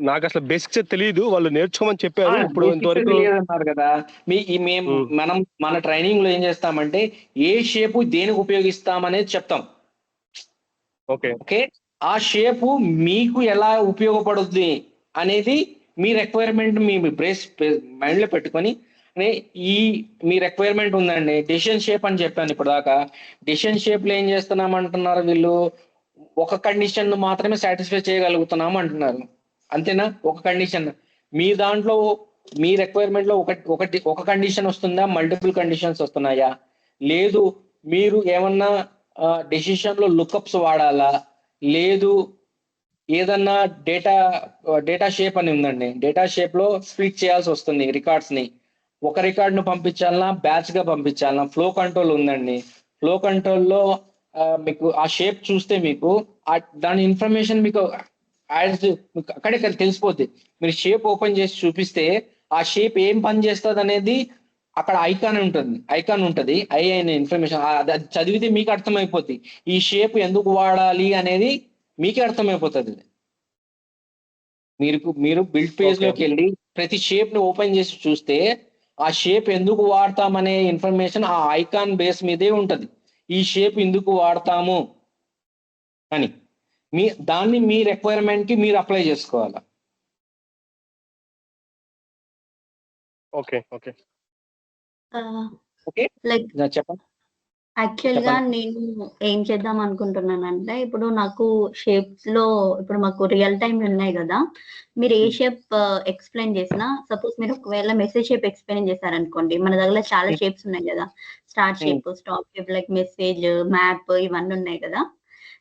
Speaker 6: నాకు అసలు బేసిక్స్ తెలియదు, వాళ్ళు నేర్చుకోమని చెప్పారు. ఇప్పుడు ఇంతవరకు
Speaker 1: అన్నారు కదా, మనం మన ట్రైనింగ్ లో ఏం చేస్తామంటే ఏ షేపు దేనికి ఉపయోగిస్తామనేది చెప్తాం. ఓకే, ఆ షేపు మీకు ఎలా ఉపయోగపడుతుంది అనేది మీ రిక్వైర్మెంట్ మీ మైండ్ లో పెట్టుకొని మీ రిక్వైర్మెంట్ ఉందండి. డెసిషన్ షేప్ అని చెప్పాను ఇప్పుడు దాకా. డెసిషన్ షేప్ లో ఏం చేస్తున్నామంటున్నారు వీళ్ళు, ఒక కండిషన్ మాత్రమే సాటిస్ఫై చేయగలుగుతున్నాము అంటున్నారు. అంతేనా? ఒక కండిషన్. మీ దాంట్లో మీ రిక్వైర్మెంట్ లో ఒక కండిషన్ వస్తుందా, మల్టిపుల్ కండిషన్స్ వస్తున్నాయా? లేదు మీరు ఏమన్నా డెసిషన్ లో లుకప్స్ వాడాలా, లేదు ఏదన్నా డేటా షేప్ అని ఉందండి, డేటా షేప్ లో స్ప్లిట్ చేయాల్సి వస్తుంది రికార్డ్స్ ని. ఒక రికార్డ్ ను పంపించాలన్నా బ్యాచ్ గా పంపించాలన్నా ఫ్లో కంట్రోల్ ఉందండి. ఫ్లో కంట్రోల్లో మీకు ఆ షేప్ చూస్తే మీకు దాని ఇన్ఫర్మేషన్ మీకు అక్కడే తెలిసిపోద్ది. మీరు షేప్ ఓపెన్ చేసి చూపిస్తే ఆ షేప్ ఏం పని చేస్తుంది అనేది అక్కడ ఐకాన్ ఉంటుంది. అయిన ఇన్ఫర్మేషన్ అది చదివితే మీకు అర్థమైపోద్ది. ఈ షేప్ ఎందుకు వాడాలి అనేది మీకే అర్థమైపోతుంది. మీరు బిల్డ్ పేజ్ లోకి వెళ్ళి ప్రతి షేప్ ని ఓపెన్ చేసి చూస్తే ఆ షేప్ ఎందుకు వాడతామనే ఇన్ఫర్మేషన్ ఆ ఐకాన్ బేస్ మీదే ఉంటది. ఈ షేప్ ఎందుకు వాడతాము అని దాన్ని మీ రిక్వైర్మెంట్ కి మీరు అప్లై చేసుకోవాలి.
Speaker 4: లైక్
Speaker 1: చెప్పండి.
Speaker 4: యాక్చువల్ గా నేను ఏం చేద్దాం అనుకుంటున్నానంటే, ఇప్పుడు నాకు షేప్స్ లో ఇప్పుడు మాకు రియల్ టైమ్ ఉన్నాయి కదా, మీరు ఏ షేప్ ఎక్స్ప్లెయిన్ చేసినా, సపోజ్ మీరు ఒకవేళ మెసేజ్ షేప్ ఎక్స్ప్లెయిన్ చేశారనుకోండి, మన దగ్గర చాలా షేప్స్ ఉన్నాయి కదా, start shape, stop shape, like message, map, ఇవన్నీ ఉన్నాయి కదా.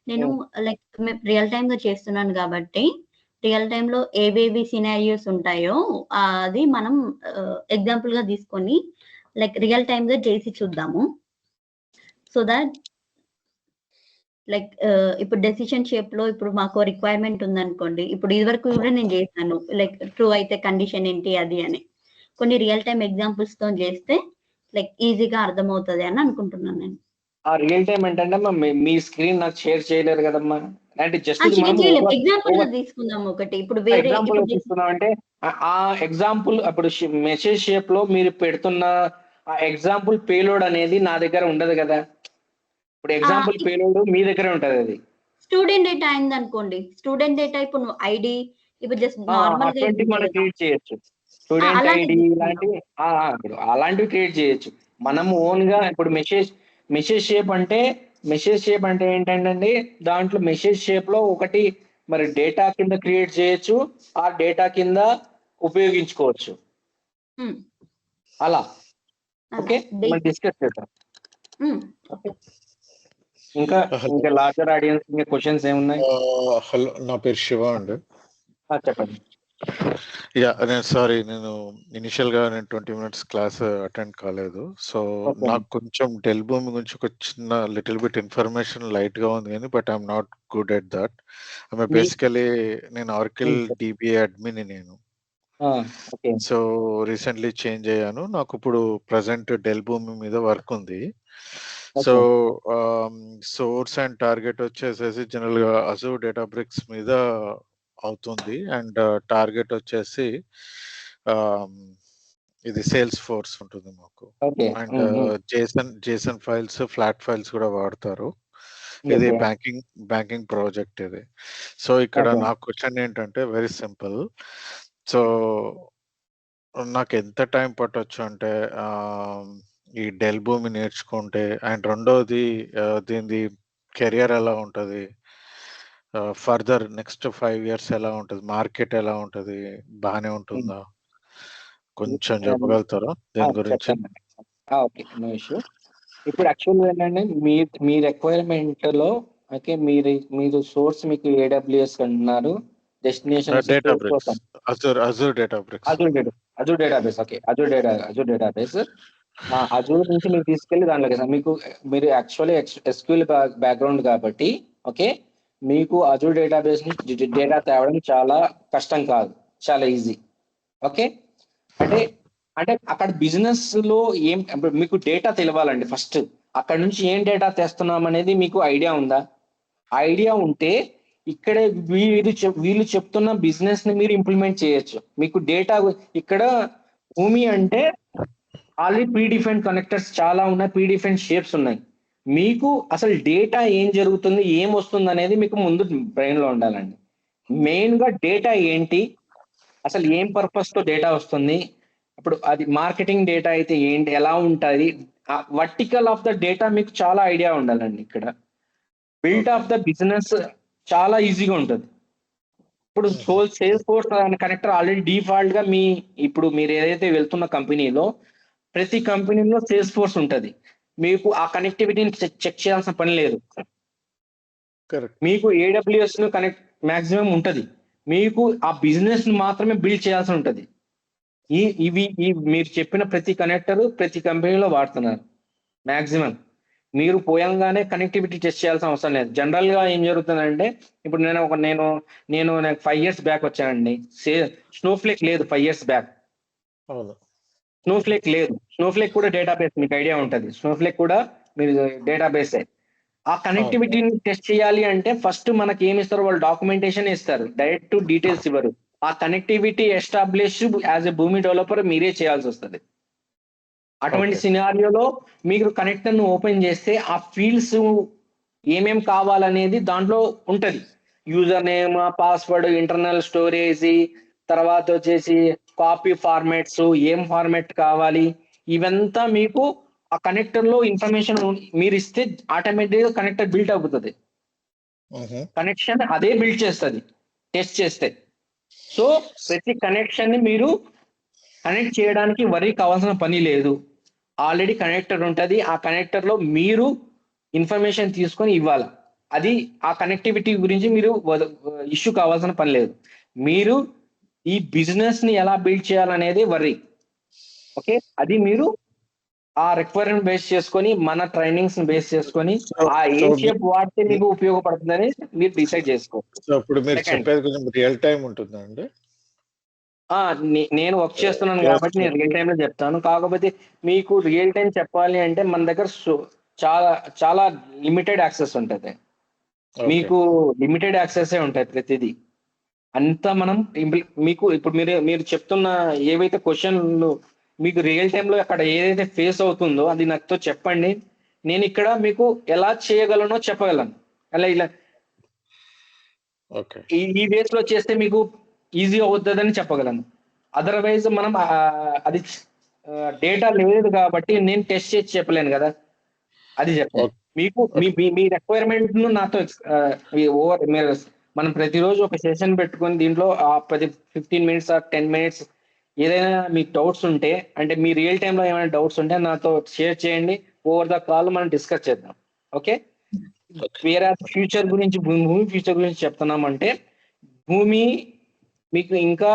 Speaker 4: నేను లైక్ రియల్ టైమ్ గా చేస్తున్నాను కాబట్టి రియల్ టైమ్ లో ఏవేవి సినారియోస్ ఉంటాయో అది మనం ఎగ్జాంపుల్ గా తీసుకొని లైక్ రియల్ టైమ్ గా చేసి చూద్దాము. సో దట్ లైక్ ఇప్పుడు డెసిషన్ షేప్ లో ఇప్పుడు మాకు రిక్వైర్మెంట్ ఉందనుకోండి, ఇప్పుడు ఇది వరకు కూడా నేను చేశాను, లైక్ ట్రూ అయితే కండిషన్ ఏంటి అది అని కొన్ని రియల్ టైమ్ ఎగ్జాంపుల్స్ తో చేస్తే లైక్ ఈజీగా అర్థమవుతుంది అని అనుకుంటున్నాను నేను.
Speaker 1: ఆ రియల్ టైం ఏంటంటే మీ స్క్రీన్ నాకు షేర్ చేయలేరు కదమ్మా, అంటే జస్ట్
Speaker 4: ఎగ్జాంపుల్ తీసుకుందాం ఒకటి. ఇప్పుడు వేరే
Speaker 1: ఎగ్జాంపుల్ తీసుకున్నాం అంటే ఆ ఎగ్జాంపుల్ అప్పుడు మెసేజ్ షేప్ లో మీరు పెడుతున్న ఆ ఎగ్జాంపుల్ పేలోడ్ అనేది నా దగ్గర ఉండదు కదా. ఇప్పుడు ఎగ్జాంపుల్ పేలోడ్ మీ దగ్గరే ఉంటది. అది
Speaker 4: స్టూడెంట్ డేటా అయింది అనుకోండి, స్టూడెంట్ డేటా ఇప్పుడు ఐడి ఇప్పుడు జస్ట్ నార్మల్ గా
Speaker 1: మనం క్రియేట్ చేయొచ్చు. స్టూడెంట్ ఐడి అలాంటివి క్రియేట్ చేయొచ్చు మనం ఓన్ గా. ఇప్పుడు మెసేజ్ షేప్ అంటే ఏంటంటే దాంట్లో మెసేజ్ షేప్ లో ఒకటి మరి డేటా కింద క్రియేట్ చేయొచ్చు, ఆ డేటా కింద ఉపయోగించుకోవచ్చు. అలా ఓకే మనం డిస్కస్ చేద్దాం. ఇంకా ఇంకా లార్జర్ ఆడియన్స్ ఇంకా క్వశ్చన్స్ ఏమున్నాయి?
Speaker 7: హలో, నా పేరు శివ అండి.
Speaker 1: చెప్పండి.
Speaker 7: యా, నేను ఇనిషియల్ గా 20 minutes క్లాస్ అటెండ్ కాలేదు. సో నాకు కొంచెం డెల్ భూమి గురించి ఒక చిన్న లిటిల్ బిట్ ఇన్ఫర్మేషన్ లైట్ గా ఉంది కానీ but I'm not good at that. Basically నేను ఆర్కిల్ డిబిఏ అడ్మిన్ నేను. సో రీసెంట్లీ చేంజ్ అయ్యాను. నాకు ఇప్పుడు ప్రజెంట్ డెల్ భూమి మీద వర్క్ ఉంది. సో సోర్స్ అండ్ టార్గెట్ వచ్చేసేసి జనరల్ గా అజూర్ డేటాబ్రిక్స్ మీద అవుతుంది. అండ్ టార్గెట్ వచ్చేసి ఇది సేల్స్ ఫోర్స్ ఉంటుంది మాకు. And Jason files, flat files కూడా వాడతారు. ఇది బ్యాంకింగ్ ప్రాజెక్ట్ ఇది. సో ఇక్కడ నా క్వశ్చన్ ఏంటంటే వెరీ సింపుల్. సో నాకు ఎంత టైం పట్టొచ్చు అంటే ఈ డెల్ భూమి నేర్చుకుంటే, అండ్ రెండోది దీని కెరియర్ ఎలా ఉంటది, ఫర్దర్ నెక్స్ట్ 5 years ఎలా ఉంటది, మార్కెట్ ఎలా ఉంటది, బాగానే ఉంటుందా, కొంచెం చెప్పగలుగుతారా దీని గురించి?
Speaker 1: Okay, no issue. ఇప్పుడు యాక్చువల్గా ఏంటంటే మీ రిక్వైర్మెంట్ లో ఓకే మీరు సోర్స్ మీకు AWS అంటున్నారు, destination
Speaker 7: Databricks, Azure Databricks,
Speaker 1: Azure database. Okay, Azure database. Azure నుంచి మీరు తీసుకెళ్లి దాంట్లోకి మీరు యాక్చువల్లీ SQL బ్యాక్గ్రౌండ్ కాబట్టి ఓకే మీకు అజూర్ డేటాబేస్ నుంచి డేటా తేవడం చాలా కష్టం కాదు, చాలా ఈజీ. ఓకే అంటే అక్కడ బిజినెస్ లో ఏం మీకు డేటా తెలియాలండి. ఫస్ట్ అక్కడ నుంచి ఏం డేటా తెస్తున్నాం అనేది మీకు ఐడియా ఉందా? ఐడియా ఉంటే ఇక్కడే వీళ్ళు చెప్తున్న బిజినెస్ ని మీరు ఇంప్లిమెంట్ చేయొచ్చు. మీకు డేటా ఇక్కడ భూమి అంటే ఆల్రెడీ ప్రీడిఫైన్డ్ కనెక్టర్స్ చాలా ఉన్నాయి, ప్రీడిఫైన్డ్ షేప్స్ ఉన్నాయి. మీకు అసలు డేటా ఏం జరుగుతుంది, ఏం వస్తుంది అనేది మీకు ముందు బ్రెయిన్ లో ఉండాలండి. మెయిన్ గా డేటా ఏంటి, అసలు ఏం పర్పస్ తో డేటా వస్తుంది, ఇప్పుడు అది మార్కెటింగ్ డేటా అయితే ఏంటి, ఎలా ఉంటుంది, వర్టికల్ ఆఫ్ ద డేటా మీకు చాలా ఐడియా ఉండాలండి. ఇక్కడ బిల్డ్ ఆఫ్ ద బిజినెస్ చాలా ఈజీగా ఉంటుంది. ఇప్పుడు sales force connector already default గా ఇప్పుడు మీరు ఏదైతే వెళ్తున్న కంపెనీలో ప్రతి కంపెనీలో సేల్స్ ఫోర్స్ ఉంటుంది. మీకు ఆ కనెక్టివిటీని చెక్ చేయాల్సిన పని లేదు. మీకు AWS ను కనెక్ట్ మాక్సిమం ఉంటుంది. మీకు ఆ బిజినెస్ ను మాత్రమే బిల్డ్ చేయాల్సి ఉంటుంది. ఇవి మీరు చెప్పిన ప్రతి కనెక్టర్ ప్రతి కంపెనీలో వాడుతున్నారు. మాక్సిమం మీరు పోయంగానే కనెక్టివిటీ టెస్ట్ చేయాల్సిన అవసరం లేదు. జనరల్ గా ఏం జరుగుతుందంటే ఇప్పుడు నేను 5 years బ్యాక్ వచ్చానండి. స్నోఫ్లేక్ లేదు 5 years బ్యాక్. స్నోఫ్లేక్ లేదు. స్నోఫ్లేక్ కూడా డేటాబేస్, మీకు ఐడియా ఉంటుంది. స్నోఫ్లేక్ కూడా మీరు డేటాబేసే. ఆ కనెక్టివిటీని టెస్ట్ చేయాలి అంటే ఫస్ట్ మనకి ఏమి ఇస్తారు, వాళ్ళు డాక్యుమెంటేషన్ ఇస్తారు, డైరెక్ట్ డీటెయిల్స్ ఇవ్వరు. ఆ కనెక్టివిటీ ఎస్టాబ్లిష్ యాజ్ ఎ భూమి డెవలపర్ మీరే చేయాల్సి వస్తుంది. అటువంటి సినారియోలో మీరు కనెక్టర్ ను ఓపెన్ చేస్తే ఆ ఫీల్డ్స్ ఏమేం కావాలనేది దాంట్లో ఉంటది. User name, password, internal storage, తర్వాత వచ్చేసి కాపీ ఫార్మాట్స్, ఏం ఫార్మాట్ కావాలి, ఇవంతా మీకు ఆ కనెక్టర్ లో ఇన్ఫర్మేషన్ మీరు ఇస్తే ఆటోమేటిక్ గా కనెక్టర్ బిల్డ్ అవుతుంది. కనెక్షన్ అదే బిల్డ్ చేస్తుంది టెస్ట్ చేస్తే. సో ప్రతి కనెక్షన్ ని మీరు కనెక్ట్ చేయడానికి వరి కావాల్సిన పని లేదు. ఆల్రెడీ కనెక్టర్ ఉంటుంది. ఆ కనెక్టర్ లో మీరు ఇన్ఫర్మేషన్ తీసుకొని ఇవ్వాలి. అది ఆ కనెక్టివిటీ గురించి మీరు ఇష్యూ కావాల్సిన పని లేదు. మీరు ఈ బిజినెస్ ని ఎలా బిల్డ్ చేయాలనేది వరి. ఓకే, అది మీరు ఆ రిక్వైర్మెంట్ బేస్ చేసుకొని, మన ట్రైనింగ్స్ బేస్ చేసుకొని ఆ ఏ షేప్ వాడితే మీకు ఉపయోగపడుతుందని మీరు డిసైడ్ చేసుకోవచ్చు.
Speaker 7: సో ఇప్పుడు మీరు చెప్పేది కొంచెం రియల్ టైం ఉంటుందండి?
Speaker 1: నేను వర్క్ చేస్తున్నాను కాబట్టి నేను రియల్ టైమ్ లో చెప్తాను. కాకపోతే మీకు రియల్ టైం చెప్పాలి అంటే మన దగ్గర చాలా చాలా లిమిటెడ్ యాక్సెస్ ఉంటుంది. మీకు లిమిటెడ్ యాక్సెస్ ఉంటుంది ప్రతిదీ. అంతా మనం మీకు ఇప్పుడు మీరు చెప్తున్న ఏవైతే క్వశ్చన్లు మీకు రియల్ టైమ్ లో అక్కడ ఏదైతే ఫేస్ అవుతుందో అది నాతో చెప్పండి. నేను ఇక్కడ మీకు ఎలా చేయగలనో చెప్పగలను. అలా ఇలా ఈ వేస్ లో చేస్తే మీకు ఈజీ అవుతుందని చెప్పగలను. అదర్వైజ్ మనం అది డేటా లేదు కాబట్టి నేను టెస్ట్ చేసి చెప్పలేను కదా. అది చెప్పండి. మీకు మీ రిక్వైర్మెంట్ ను నాతో మనం ప్రతిరోజు ఒక సెషన్ పెట్టుకొని దీంట్లో ప్రతి 15 మినిట్స్ 10 మినిట్స్ ఏదైనా మీకు డౌట్స్ ఉంటే, అంటే మీ రియల్ టైంలో ఏమైనా డౌట్స్ ఉంటే నాతో షేర్ చేయండి. ఓవర్ ద కాల్ మనం డిస్కస్ చేద్దాం. ఓకే, వేరే ఫ్యూచర్ గురించి, భూమి ఫ్యూచర్ గురించి చెప్తున్నామంటే, భూమి మీకు ఇంకా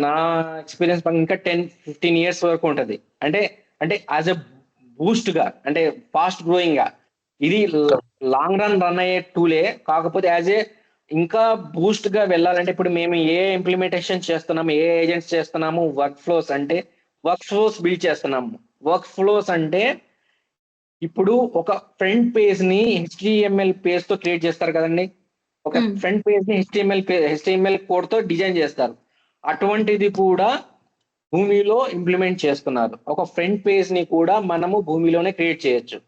Speaker 1: నా ఎక్స్పీరియన్స్ ఇంకా 10-15 ఇయర్స్ వరకు ఉంటుంది. అంటే యాజ్ ఎ బూస్ట్ గా, అంటే ఫాస్ట్ గ్రోయింగ్ గా, ఇది లాంగ్ రన్ అయ్యే టూలే. కాకపోతే యాజ్ ఏ ఇంకా బూస్ట్ గా వెళ్ళాలంటే, ఇప్పుడు మేము ఏ ఇంప్లిమెంటేషన్ చేస్తున్నాము, ఏ ఏజెంట్స్ చేస్తున్నాము, వర్క్ ఫ్లోస్ అంటే వర్క్ ఫ్లోస్ బిల్డ్ చేస్తున్నాము. వర్క్ ఫ్లోస్ అంటే ఇప్పుడు ఒక ఫ్రంట్ పేజ్ ని HTML పేజ్ తో క్రియేట్ చేస్తారు కదండి. ఒక ఫ్రంట్ పేజ్ ని HTML కోడ్ తో డిజైన్ చేస్తారు. అటువంటిది కూడా భూమిలో ఇంప్లిమెంట్ చేస్తున్నారు. ఒక ఫ్రంట్ పేజ్ ని కూడా మనము భూమిలోనే క్రియేట్ చేయొచ్చు.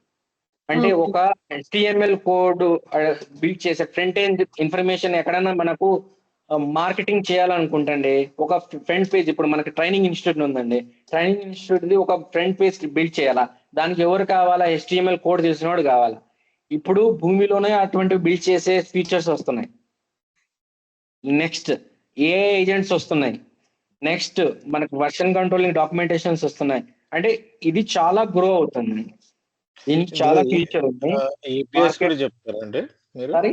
Speaker 1: అంటే ఒక HTML కోడ్ బిల్డ్ చేసే ఫ్రంట్ ఎండ్ ఇన్ఫర్మేషన్ ఎక్కడైనా మనకు మార్కెటింగ్ చేయాలనుకుంటండి, ఒక ఫ్రంట్ పేజ్, ఇప్పుడు మనకి ట్రైనింగ్ ఇన్స్టిట్యూట్ ఉందండి, ట్రైనింగ్ ఇన్స్టిట్యూట్ ఒక ఫ్రంట్ పేజ్ బిల్డ్ చేయాలా, దానికి ఎవరు కావాలా? HTML కోడ్ తెలిసినోడు కావాలా. ఇప్పుడు భూమిలోనే అటువంటి బిల్డ్ చేసే ఫీచర్స్ వస్తున్నాయి. నెక్స్ట్ AI ఏజెంట్స్ వస్తున్నాయి. నెక్స్ట్ మనకు వర్షన్ కంట్రోలింగ్ డాక్యుమెంటేషన్స్ వస్తున్నాయి. అంటే ఇది చాలా గ్రో అవుతుంది. దీనికి చాలా ఫ్యూచర్ ఉంది.
Speaker 7: ఏపీఎస్ కూడా చెప్తారండి మీరు?
Speaker 1: సారీ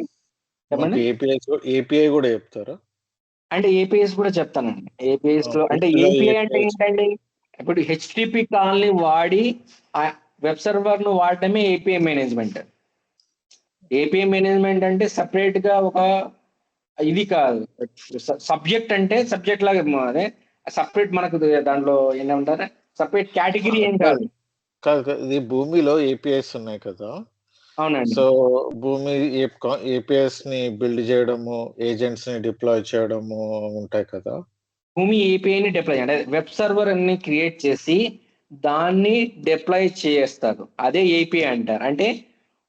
Speaker 1: చెప్పండి.
Speaker 7: ఏపీఐ కూడా చెప్తారా?
Speaker 1: అంటే ఏపీఎస్ కూడా చెప్తానండి. ఏపీఎస్ లో అంటే ఏపీఐ అంటే ఏంటండి, ఇప్పుడు HTTP కాల్ని వాడి వెబ్ సర్వర్ ను వాడటమే ఏపీఐ మేనేజ్మెంట్. ఏపీఐ మేనేజ్మెంట్ అంటే సపరేట్ గా ఒక ఇది కాదు. సబ్జెక్ట్ అంటే సబ్జెక్ట్ లాగా అదే సపరేట్ మనకు దాంట్లో ఏంటంటారు, సపరేట్ కేటగిరీ ఏం కాదు.
Speaker 7: కాదు, ఇది భూమిలో ఏపీఐస్ ఉన్నాయి కదా.
Speaker 1: అవునండి.
Speaker 7: సో భూమి ఏపీఎస్ ని బిల్డ్ చేయడము, ఏజెంట్స్ ని డిప్లాయ్ చేయడము ఉంటాయి కదా.
Speaker 1: భూమి ఏపీఐని డిప్లాయ్ అంటే వెబ్ సర్వర్ ని క్రియేట్ చేసి దాన్ని డిప్లాయ్ చేస్తారు. అదే ఏపీఐ అంటారు. అంటే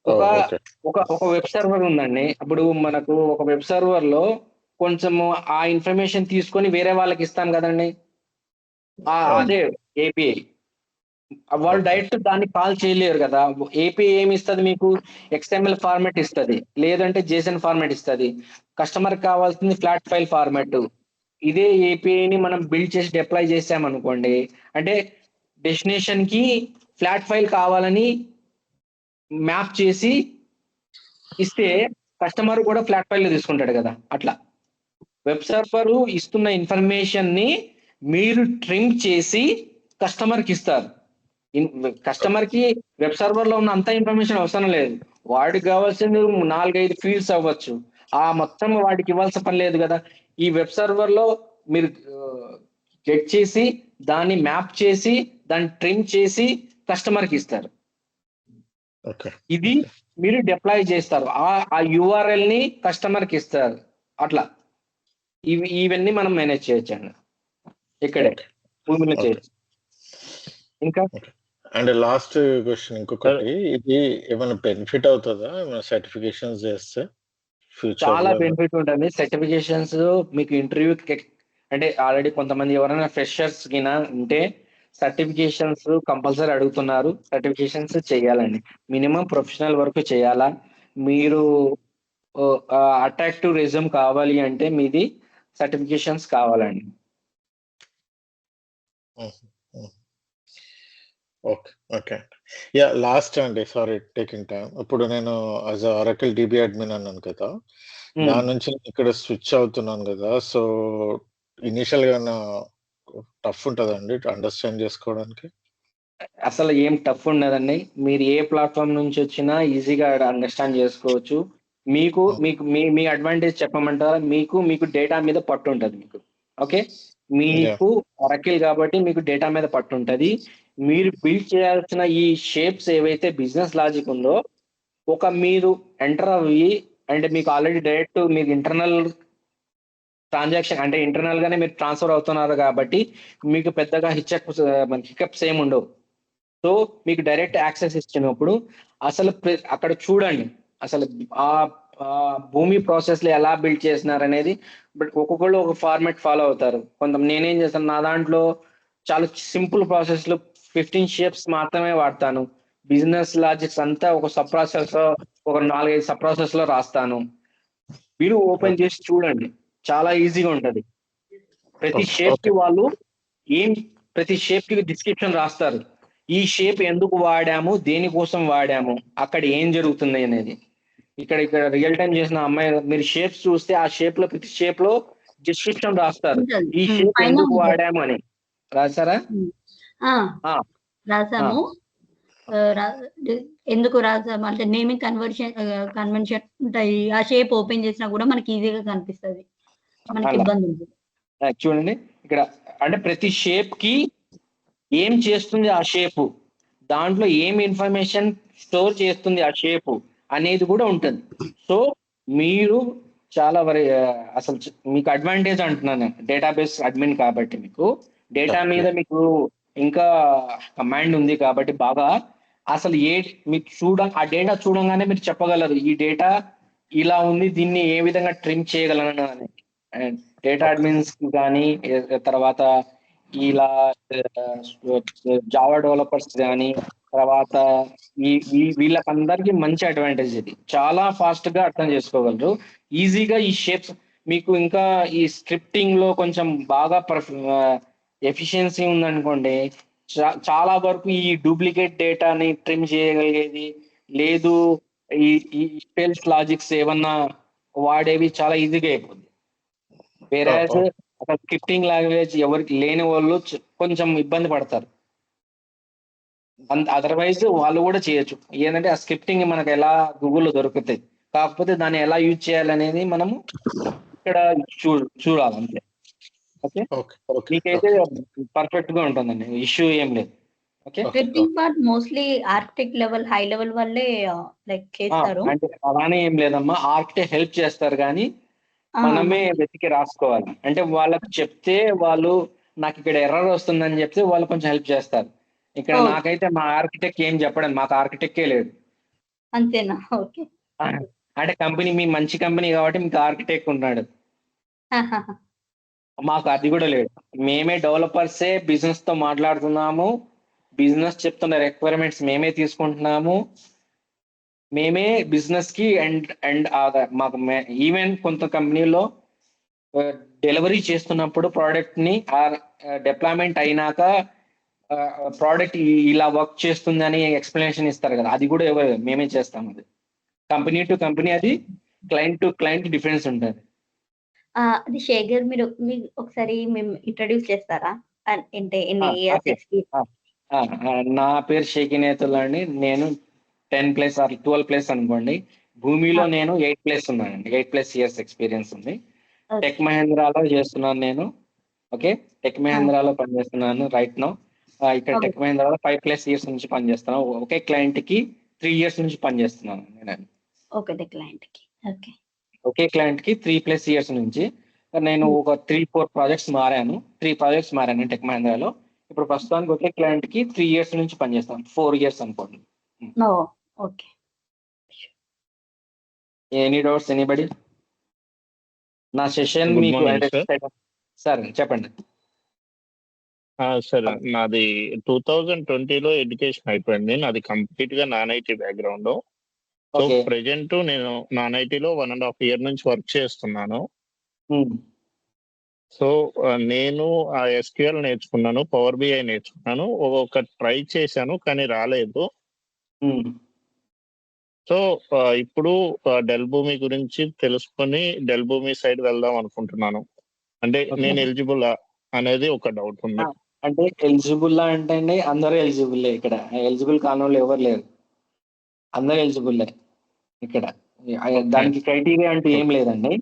Speaker 1: ఒక వెబ్ సర్వర్ ఉందండి. అప్పుడు మనకు ఒక వెబ్ సర్వర్ లో కొంచెము ఆ ఇన్ఫర్మేషన్ తీసుకొని వేరే వాళ్ళకి ఇస్తాం కదండి, అదే ఏపీఐ. వాళ్ళు డైరెక్ట్ దాన్ని కాల్ చేయలేరు కదా. ఏపీఐ ఏమి ఇస్తుంది మీకు? XML ఫార్మాట్ ఇస్తుంది, లేదంటే JSON ఫార్మాట్ ఇస్తుంది. కస్టమర్ కావాల్సింది ఫ్లాట్ ఫైల్ ఫార్మాట్. ఇదే ఏపీఐని మనం బిల్డ్ చేసి డిప్లాయ్ చేసామనుకోండి, అంటే డెస్టినేషన్ కి ఫ్లాట్ ఫైల్ కావాలని మ్యాప్ చేసి ఇస్తే కస్టమర్ కూడా ఫ్లాట్ ఫైల్ తీసుకుంటాడు కదా. అట్లా వెబ్ సర్వర్ ఇస్తున్న ఇన్ఫర్మేషన్ ని మీరు ట్రిమ్ చేసి కస్టమర్ కి ఇస్తారు. కస్టమర్ కి వెబ్ సర్వర్ లో ఉన్న అంత ఇన్ఫర్మేషన్ అవసరం లేదు. వాడికి కావాల్సింది 4-5 ఫీల్డ్స్ అవ్వచ్చు, ఆ మొత్తం వాడికి ఇవ్వాల్సిన పని లేదు కదా. ఈ వెబ్ సర్వర్ లో మీరు గెట్ చేసి దాన్ని మ్యాప్ చేసి దాన్ని ట్రిమ్ చేసి కస్టమర్ కి ఇస్తారు. ఇది మీరు డిప్లాయ్ చేస్తారు. ఆ URL ని కస్టమర్ కి ఇస్తారు. అట్లా ఇవన్నీ మనం మేనేజ్ చేయొచ్చు ఇక్కడే భూమిలో చేయొచ్చు. ఇంకా
Speaker 7: అండ్ లాస్ట్ క్వశ్చన్ ఇంకొకటి, ఇది ఏమైనా బెనిఫిట్ అవుతుందా ఏమైనా సర్టిఫికేషన్స్ చేస్తే ఫ్యూచర్?
Speaker 1: చాలా బెనిఫిట్ ఉంటుంది. సర్టిఫికేషన్స్ మీకు ఇంటర్వ్యూ అంటే ఆల్రెడీ కొంతమంది ఎవరైనా ఫ్రెషర్స్ కినా ఉంటే సర్టిఫికేషన్స్ కంపల్సరీ అడుగుతున్నారు. సర్టిఫికేషన్స్ చేయాలండి. మినిమం ప్రొఫెషనల్ వర్క్ చేయాలా. మీరు అట్రాక్టివ్ రెజ్యూమ్ కావాలి అంటే మీది సర్టిఫికేషన్స్ కావాలండి.
Speaker 7: ఓకే యా, లాస్ట్ అండి, సారీ టేకింగ్ టైం. ఇప్పుడు నేను యాజ్ Oracle DB అడ్మిన్ అన్నాను కదా, దాని నుంచి ఇక్కడ స్విచ్ అవుతున్నాను కదా. సో ఇనిషియల్ గా టఫ్ ఉంటుందండి అండర్స్టాండ్ చేసుకోవడానికి?
Speaker 1: అసలు ఏం టఫ్ ఉండదండి. మీరు ఏ ప్లాట్ఫామ్ నుంచి వచ్చినా ఈజీగా అండర్స్టాండ్ చేసుకోవచ్చు. మీకు మీకు మీ అడ్వాంటేజ్ చెప్పమంటారా? మీకు డేటా మీద పట్టు ఉంటుంది మీకు. ఓకే, మీకు Oracle కాబట్టి మీకు డేటా మీద పట్టు ఉంటుంది. మీరు బిల్డ్ చేయాల్సిన ఈ షేప్స్ ఏవైతే బిజినెస్ లాజిక్ ఉందో, మీరు ఎంటర్ అవ్వి, అంటే మీకు ఆల్రెడీ డైరెక్ట్ మీకు ఇంటర్నల్ ట్రాన్సాక్షన్ అంటే ఇంటర్నల్ గానే మీరు ట్రాన్స్ఫర్ అవుతున్నారు కాబట్టి మీకు పెద్దగా హికప్స్ ఏమి ఉండవు. సో మీకు డైరెక్ట్ యాక్సెస్ ఇచ్చినప్పుడు అసలు అక్కడ చూడండి అసలు ఆ భూమి ప్రాసెస్ లో ఎలా బిల్డ్ చేసినారు అనేది. బట్ ఒక్కొక్కళ్ళు ఒక ఫార్మాట్ ఫాలో అవుతారు. నేనేం చేస్తాను, నా దాంట్లో చాలా సింపుల్ ప్రాసెస్ లో 15 షేప్స్ మాత్రమే వాడతాను. బిజినెస్ లాజిక్స్ అంతా ఒక సబ్ ప్రాసెస్ లో ఒక 4-5 సబ్ ప్రాసెస్ లో రాస్తాను. మీరు ఓపెన్ చేసి చూడండి, చాలా ఈజీగా ఉంటది. ప్రతి
Speaker 7: Okay,
Speaker 1: షేప్ కి
Speaker 7: okay.
Speaker 1: వాళ్ళు ప్రతి షేప్ కి డిస్క్రిప్షన్ రాస్తారు. ఈ షేప్ ఎందుకు వాడాము, దేనికోసం వాడాము, అక్కడ ఏం జరుగుతుంది అనేది. ఇక్కడ రియల్ టైం చేసిన అమ్మాయి మీరు షేప్స్ చూస్తే ఆ షేప్ లో ప్రతి షేప్ లో డిస్క్రిప్షన్ రాస్తారు,
Speaker 4: ఉంటది.
Speaker 1: ఈ షేప్
Speaker 4: పైన
Speaker 1: ఎందుకు
Speaker 4: ఉంటది.
Speaker 1: వాడాము అని. రాసారా?
Speaker 4: రాసాము. ఎందుకు రాసాము అంటే నేమింగ్ కన్వెన్షన్ ఉంటాయి. ఆ షేప్ ఓపెన్ చేసినా కూడా మనకి ఈజీగా కనిపిస్తుంది, మనకి ఇబ్బంది ఉంది.
Speaker 1: చూడండి ఇక్కడ, అంటే ప్రతి షేప్ కి ఏం చేస్తుంది ఆ షేపు, దాంట్లో ఏం ఇన్ఫర్మేషన్ స్టోర్ చేస్తుంది ఆ షేపు అనేది కూడా ఉంటుంది. సో మీరు చాలా అసలు మీకు అడ్వాంటేజ్ అంటున్నాను, డేటాబేస్ అడ్మిన్ కాబట్టి మీకు డేటా మీద మీకు ఇంకా కమాండ్ ఉంది కాబట్టి బాగా అసలు మీకు ఆ డేటా చూడంగానే మీరు చెప్పగలరు ఈ డేటా ఇలా ఉంది, దీన్ని ఏ విధంగా ట్రిమ్ చేయగలను అని. డేటా అడ్మిన్స్ కానీ తర్వాత ఇలా జావా డెవలపర్స్ కానీ తర్వాత వీళ్ళకందరికీ మంచి అడ్వాంటేజ్ ఇది. చాలా ఫాస్ట్ గా అర్థం చేసుకోగలరు ఈజీగా ఈ షేప్స్. మీకు ఇంకా ఈ స్క్రిప్టింగ్ లో కొంచెం బాగా ఎఫిషియన్సీ ఉందనుకోండి, చాలా వరకు ఈ డూప్లికేట్ డేటాని ట్రిమ్ చేయగలిగేది లేదు, ఈ స్పెల్స్ లాజిక్స్ ఏమన్నా వాడేవి చాలా ఈజీగా అయిపోద్ది. వేరే అసలు స్క్రిప్టింగ్ లాంగ్వేజ్ ఎవరికి లేని వాళ్ళు కొంచెం ఇబ్బంది పడతారు. అదర్వైజ్ వాళ్ళు కూడా చేయొచ్చు. ఏంటంటే ఆ స్క్రిప్టింగ్ మనకు ఎలా గూగుల్లో దొరుకుతాయి, కాకపోతే దాన్ని ఎలా యూజ్ చేయాలనేది మనము ఇక్కడ చూడాలి అంతే. ఓకే, మీకైతే పర్ఫెక్ట్ గా ఉంటుందండి, ఇష్యూ ఏం లేదు. Okay,
Speaker 4: scripting part mostly architect level, high level వాళ్ళే లైక్ చేస్తారు.
Speaker 1: అంటే అలానే ఏం లేదమ్మా, ఆర్కిటెక్ట్ హెల్ప్ చేస్తారు కానీ మనమే వెతికి రాసుకోవాలి. అంటే వాళ్ళకి చెప్తే వాళ్ళు నాకు ఇక్కడ ఎర్రర్ వస్తుందని చెప్తే వాళ్ళు కొంచెం హెల్ప్ చేస్తారు. ఇక్కడ నాకైతే మా ఆర్కిటెక్ట్ ఏం చెప్పడం, మాకు ఆర్కిటెక్టే లేదు.
Speaker 4: అంతేనా? ఓకే.
Speaker 1: అంటే కంపెనీ మీ మంచి కంపెనీ కాబట్టి మీకు ఆర్కిటెక్ట్ ఉన్నాడు, మాకు అది కూడా లేదు. మేమే డెవలపర్సే బిజినెస్ తో మాట్లాడుతున్నాము, బిజినెస్ చెప్తున్న రిక్వైర్మెంట్స్ మేమే తీసుకుంటున్నాము, మేమే బిజినెస్ కి అండ్ మాకు ఈవెన్ కొంత కంపెనీలో డెలివరీ చేస్తున్నప్పుడు ప్రోడక్ట్ ని డిప్లాయ్మెంట్ అయినాక ప్రోడక్ట్ ఇలా వర్క్ చేస్తుందని ఎక్స్ప్లెనేషన్ ఇస్తారు కదా, అది కూడా మేమే చేస్తాం. అది కంపెనీ టు కంపెనీ, అది క్లయింట్ టు క్లయింట్ డిఫరెన్స్ ఉంటుంది.
Speaker 4: అది శేఖర్, మీరు ఒకసారి మేము ఇంట్రడ్యూస్ చేస్తారా? అంటే ఎన్ని ఇయర్స్ ఎక్స్పీరియన్స్?
Speaker 1: నా పేరు షేకినేతుల్ అండి. నేను 10+ or 12+ అనుకోండి. భూమిలో నేను 8+ ఉన్నానండి, 8+ ఇయర్స్ ఎక్స్పీరియన్స్ ఉంది. టెక్ మహేంద్రాలో చేస్తున్నాను నేను. ఓకే, టెక్ మహేంద్రాలో పనిచేస్తున్నాను రైట్ నౌ. ఇక్కడ టెక్ మహేంద్రాలో 5+ ఇయర్స్ నుంచి పనిచేస్తున్నాను. ఒకే క్లయింట్ కి 3 ఇయర్స్ నుంచి పనిచేస్తున్నాను నేను.
Speaker 4: ఒకే క్లయింట్ కి
Speaker 1: ఒకే క్లయింట్ కి 3+ ఇయర్స్ నుంచి. నేను ఒక 3-4 ప్రాజెక్ట్స్ మారాను. 3 ప్రాజెక్ట్స్ మారాను టెక్ మహేంద్రాలో. ఇప్పుడు ప్రస్తుతానికి ఒకే క్లయింట్ కి 3 ఇయర్స్ నుంచి పనిచేస్తాను, 4 ఇయర్స్ అనుకోండి.
Speaker 4: ఓకే.
Speaker 1: Any doubts anybody? నా సెషన్ మీకు సార్ చెప్పండి.
Speaker 8: సార్, నాది 2020లో ఎడ్యుకేషన్ అయిపోయింది. నాది కంప్లీట్ గా non IT background. So present నేను నాన్ ఐటీలో 1.5 year నుంచి వర్క్ చేస్తున్నాను. సో నేను ఆ SQL నేర్చుకున్నాను, పవర్ BI నేర్చుకున్నాను, ఒక ట్రై చేశాను కానీ రాలేదు. సో ఇప్పుడు డెల్ భూమి గురించి తెలుసుకొని డెల్ భూమి సైడ్ వెళ్దాం అనుకుంటున్నాను. అంటే నేను ఎలిజిబుల్ అనేది ఒక డౌట్ ఉంది.
Speaker 1: అంటే ఎలిజిబుల్ అంటే అండి, అందరూ ఎలిజిబుల్. ఇక్కడ ఎలిజిబుల్ కాని వాళ్ళు ఎవరు లేరు, అందరూ ఎలిజిబుల్ ఇక్కడ. దానికి క్రైటీరియా అంటూ ఏం లేదండి.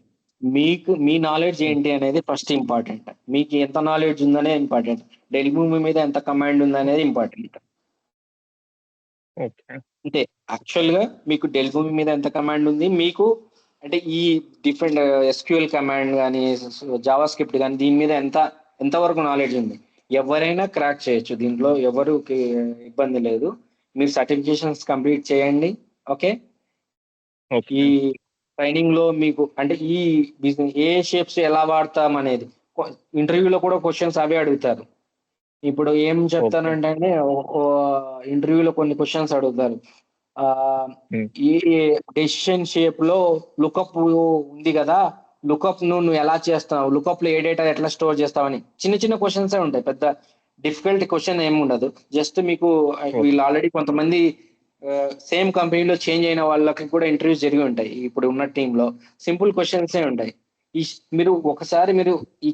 Speaker 1: మీ నాలెడ్జ్ ఏంటి అనేది ఫస్ట్ ఇంపార్టెంట్. మీకు ఎంత నాలెడ్జ్ ఉందనే ఇంపార్టెంట్. డెల్ భూమి మీద ఎంత కమాండ్ ఉందనేది ఇంపార్టెంట్. అంతే. యాక్చువల్ గా మీకు డెల్ భూమి మీద ఎంత కమాండ్ ఉంది, మీకు అంటే ఈ డిఫరెంట్ SQL కమాండ్ కానీ జావా స్క్రిప్ట్ కానీ దీని మీద ఎంతవరకు నాలెడ్జ్ ఉంది, ఎవరైనా క్రాక్ చేయొచ్చు. దీంట్లో ఎవరికి ఇబ్బంది లేదు. మీరు సర్టిఫికేషన్స్ కంప్లీట్ చేయండి. ఓకే, ఈ ట్రైనింగ్ లో మీకు అంటే ఈ బిజినెస్ ఏ షేప్స్ ఎలా వాడతాం అనేది ఇంటర్వ్యూలో కూడా క్వశ్చన్స్ అవే అడుగుతారు. ఇప్పుడు ఏం చెప్తానంటే ఇంటర్వ్యూలో కొన్ని క్వశ్చన్స్ అడుగుతారు. ఈ డెసిషన్ షేప్ లో లుకప్ ఉంది కదా, లుకప్ నువ్వు ఎలా చేస్తావు, లుకప్ లో ఏ డేటా ఎట్లా స్టోర్ చేస్తావని చిన్న చిన్న క్వశ్చన్సే ఉంటాయి, పెద్ద డిఫికల్ట్ క్వశ్చన్ ఏమి ఉండదు. జస్ట్ మీకు వీళ్ళు ఆల్రెడీ కొంతమంది సేమ్ కంపెనీలో చేంజ్ అయిన వాళ్ళకి కూడా ఇంటర్వ్యూస్ జరిగి ఉంటాయి. ఇప్పుడు ఉన్న టీంలో సింపుల్ క్వశ్చన్సే ఉంటాయి. మీరు ఒకసారి మీరు ఈ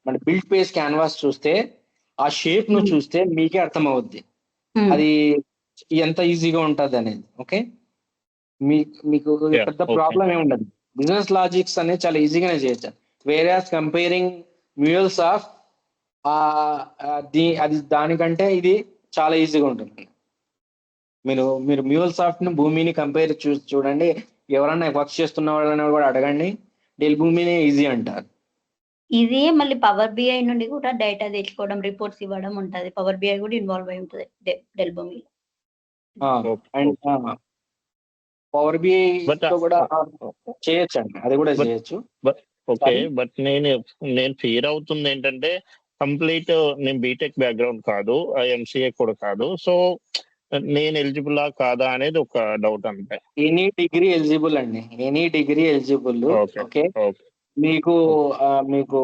Speaker 1: మన బిల్డ్ పేజ్ క్యాన్వాస్ చూస్తే ఆ షేప్ ను చూస్తే మీకే అర్థం అవుద్ది అది ఎంత ఈజీగా ఉంటది అనేది. ఓకే, మీకు పెద్ద ప్రాబ్లం ఏమి ఉండదు. బిజినెస్ లాజిక్స్ అనేది చాలా ఈజీగానే చేయొచ్చు. వేరే కంపేరింగ్ మ్యూల్స్ ఆఫ్ అది దానికంటే ఇది చాలా ఈజీగా ఉంటుంది. మీరు మ్యూల్ సాఫ్ట్ ని భూమిని కంపేర్ చూడండి, ఎవరన్నా వర్క్ చేస్తున్న వాళ్ళని కూడా అడగండి, డెల్ భూమిని ఈజీ అంటారు.
Speaker 4: ఈజీ. మళ్ళీ పవర్ బిఐ నుండి కూడా డేటా తెచ్చుకోవడం, రిపోర్ట్స్ ఇవ్వడం ఉంటది. పవర్ బిఐ కూడా ఇన్వాల్వ్ అయి ఉంటుంది డెల్ భూమిలో.
Speaker 1: అండ్ పవర్ బిఐ కూడా చేయొచ్చు అండి, అది కూడా చేయొచ్చు.
Speaker 8: ఓకే, బట్ నేను ఫియర్ అవుతుంది ఏంటంటే కంప్లీట్ నేను బీటెక్ బ్యాక్గ్రౌండ్ కాదు, ఎంసీఏ కూడా కాదు, సో నేను ఎలిజిబుల్ కాదా అనేది ఒక డౌట్ అంతే.
Speaker 1: ఎనీ డిగ్రీ ఎలిజిబుల్ అండి, ఎనీ డిగ్రీ ఎలిజిబుల్. ఓకే, మీకు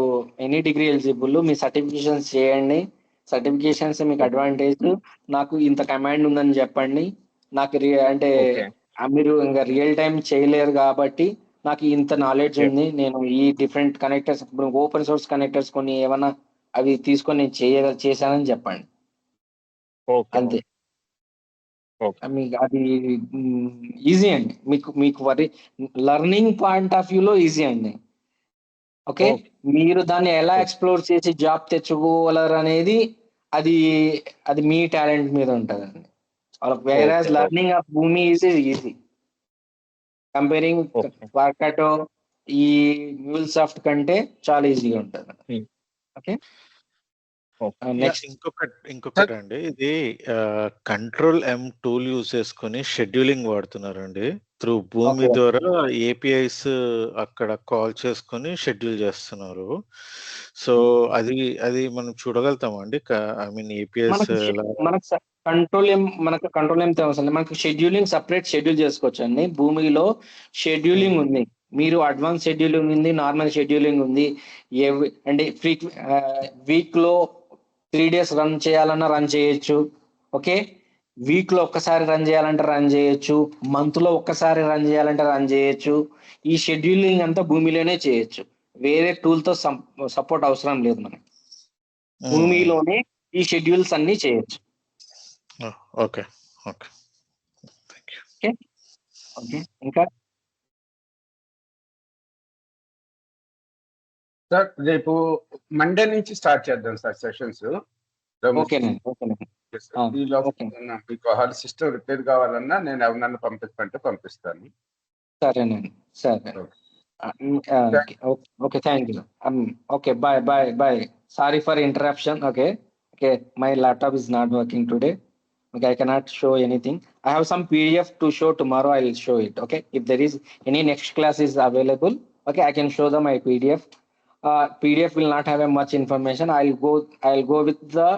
Speaker 1: ఎనీ డిగ్రీ ఎలిజిబుల్. మీ సర్టిఫికేషన్స్ చేయండి, సర్టిఫికేషన్స్ మీకు అడ్వాంటేజ్. నాకు ఇంత కమాండ్ ఉందని చెప్పండి. నాకు అంటే మీరు ఇంకా రియల్ టైం చేయలేరు కాబట్టి నాకు ఇంత నాలెడ్జ్ ఉంది, నేను ఈ డిఫరెంట్ కనెక్టర్స్, ఇప్పుడు ఓపెన్ సోర్స్ కనెక్టర్స్ కొన్ని ఏమన్నా అవి తీసుకొని నేను చేశానని చెప్పండి, అంతే. మీకు అది ఈజీ అండి, మీకు లర్నింగ్ పాయింట్ ఆఫ్ వ్యూలో ఈజీ అండి. ఓకే, మీరు దాన్ని ఎలా ఎక్స్ప్లోర్ చేసి జాబ్ తెచ్చుకోగలరు అనేది అది మీ టాలెంట్ మీద ఉంటుందండి. వేరాజ్ లర్నింగ్ ఆఫ్ భూమి ఈజ్ ఈజీ కంపేరింగ్ వర్కటో ఈ మ్యూల్ సాఫ్ట్ కంటే చాలా ఈజీగా ఉంటుంది. ఓకే, నెక్స్ట్
Speaker 7: ఇంకొకటి అండి, ఇది కంట్రోల్ M టూల్ యూజ్ చేసుకుని షెడ్యూలింగ్ వాడుతున్నారండి. త్రూ భూమి ద్వారా ఏపీఐస్ అక్కడ కాల్ చేసుకుని షెడ్యూల్ చేస్తున్నారు. సో అది మనం చూడగలుగుతాం అండి. ఐ మీన్ ఏపీఐస్
Speaker 1: మనకు కంట్రోల్ ఏం అవసరం, మనకు షెడ్యూలింగ్ సపరేట్ షెడ్యూల్ చేసుకోవచ్చు అండి. భూమిలో షెడ్యూలింగ్ ఉంది, మీరు అడ్వాన్స్ షెడ్యూలింగ్ ఉంది, నార్మల్ షెడ్యూలింగ్ ఉంది. అంటే వీక్ లో 3 days రన్ చేయాలన్నా రన్ చేయొచ్చు. ఓకే, వీక్ లో ఒక్కసారి రన్ చేయాలంటే రన్ చేయొచ్చు, మంత్ లో ఒక్కసారి రన్ చేయాలంటే రన్ చేయొచ్చు. ఈ షెడ్యూలింగ్ అంతా భూమిలోనే చేయొచ్చు, వేరే టూల్ తో సపోర్ట్ అవసరం లేదు. మనకి భూమిలోనే ఈ షెడ్యూల్స్ అన్ని చేయొచ్చు.
Speaker 7: ఓకే ఓకే
Speaker 1: ఓకే, ఇంకా
Speaker 3: సార్ రేపు మండే నుంచి స్టార్ట్ చేద్దాం సార్ సెషన్స్. మీకు సిస్టమ్ రిపేర్ కావాలన్నా నేను ఎవరన్నా పంపిస్తాను.
Speaker 1: సరేనండి, సరే. Okay, thank you. Okay, bye. Sorry for interruption. Okay, my laptop is not working today. Okay, I cannot show anything. I have some PDF to show tomorrow. I will show it. Okay, if there is any next class is available, okay, I can show them my PDF. PDF will not have much information. I'll go with the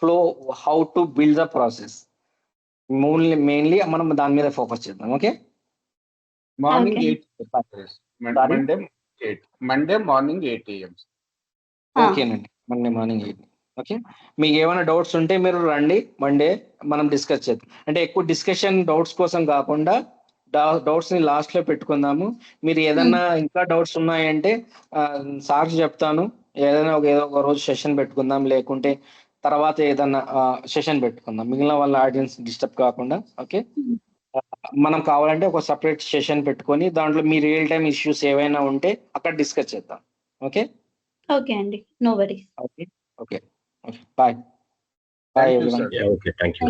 Speaker 1: flow, how to build the process. Mainly మనం దాని మీద focus చేద్దాం. Okay,
Speaker 3: morning 8 Monday morning 8 AM.
Speaker 1: ఓకేనండి, Monday morning 8. Okay, మీకు ఏమైనా doubts ఉంటే మీరు రండి, మండే మనం డిస్కస్ చేద్దాం. అంటే ఎక్కువ డిస్కషన్ డౌట్స్ కోసం కాకుండా డౌట్స్ ని లాస్ట్ లో పెట్టుకుందాము. మీరు ఏదన్నా ఇంకా డౌట్స్ ఉన్నాయంటే సార్ చెప్తాను, ఏదో ఒక రోజు సెషన్ పెట్టుకుందాం, లేకుంటే తర్వాత ఏదన్నా సెషన్ పెట్టుకుందాం, మిగిలిన వాళ్ళ ఆడియన్స్ డిస్టర్బ్ కాకుండా. ఓకే, మనం కావాలంటే ఒక సపరేట్ సెషన్ పెట్టుకొని దాంట్లో మీ రియల్ టైమ్ ఇష్యూస్ ఏవైనా ఉంటే అక్కడ డిస్కస్ చేద్దాం. ఓకే
Speaker 4: అండి, no worries.
Speaker 1: Okay, bye.
Speaker 3: Thank you, sir.
Speaker 9: Yeah, okay, thank you.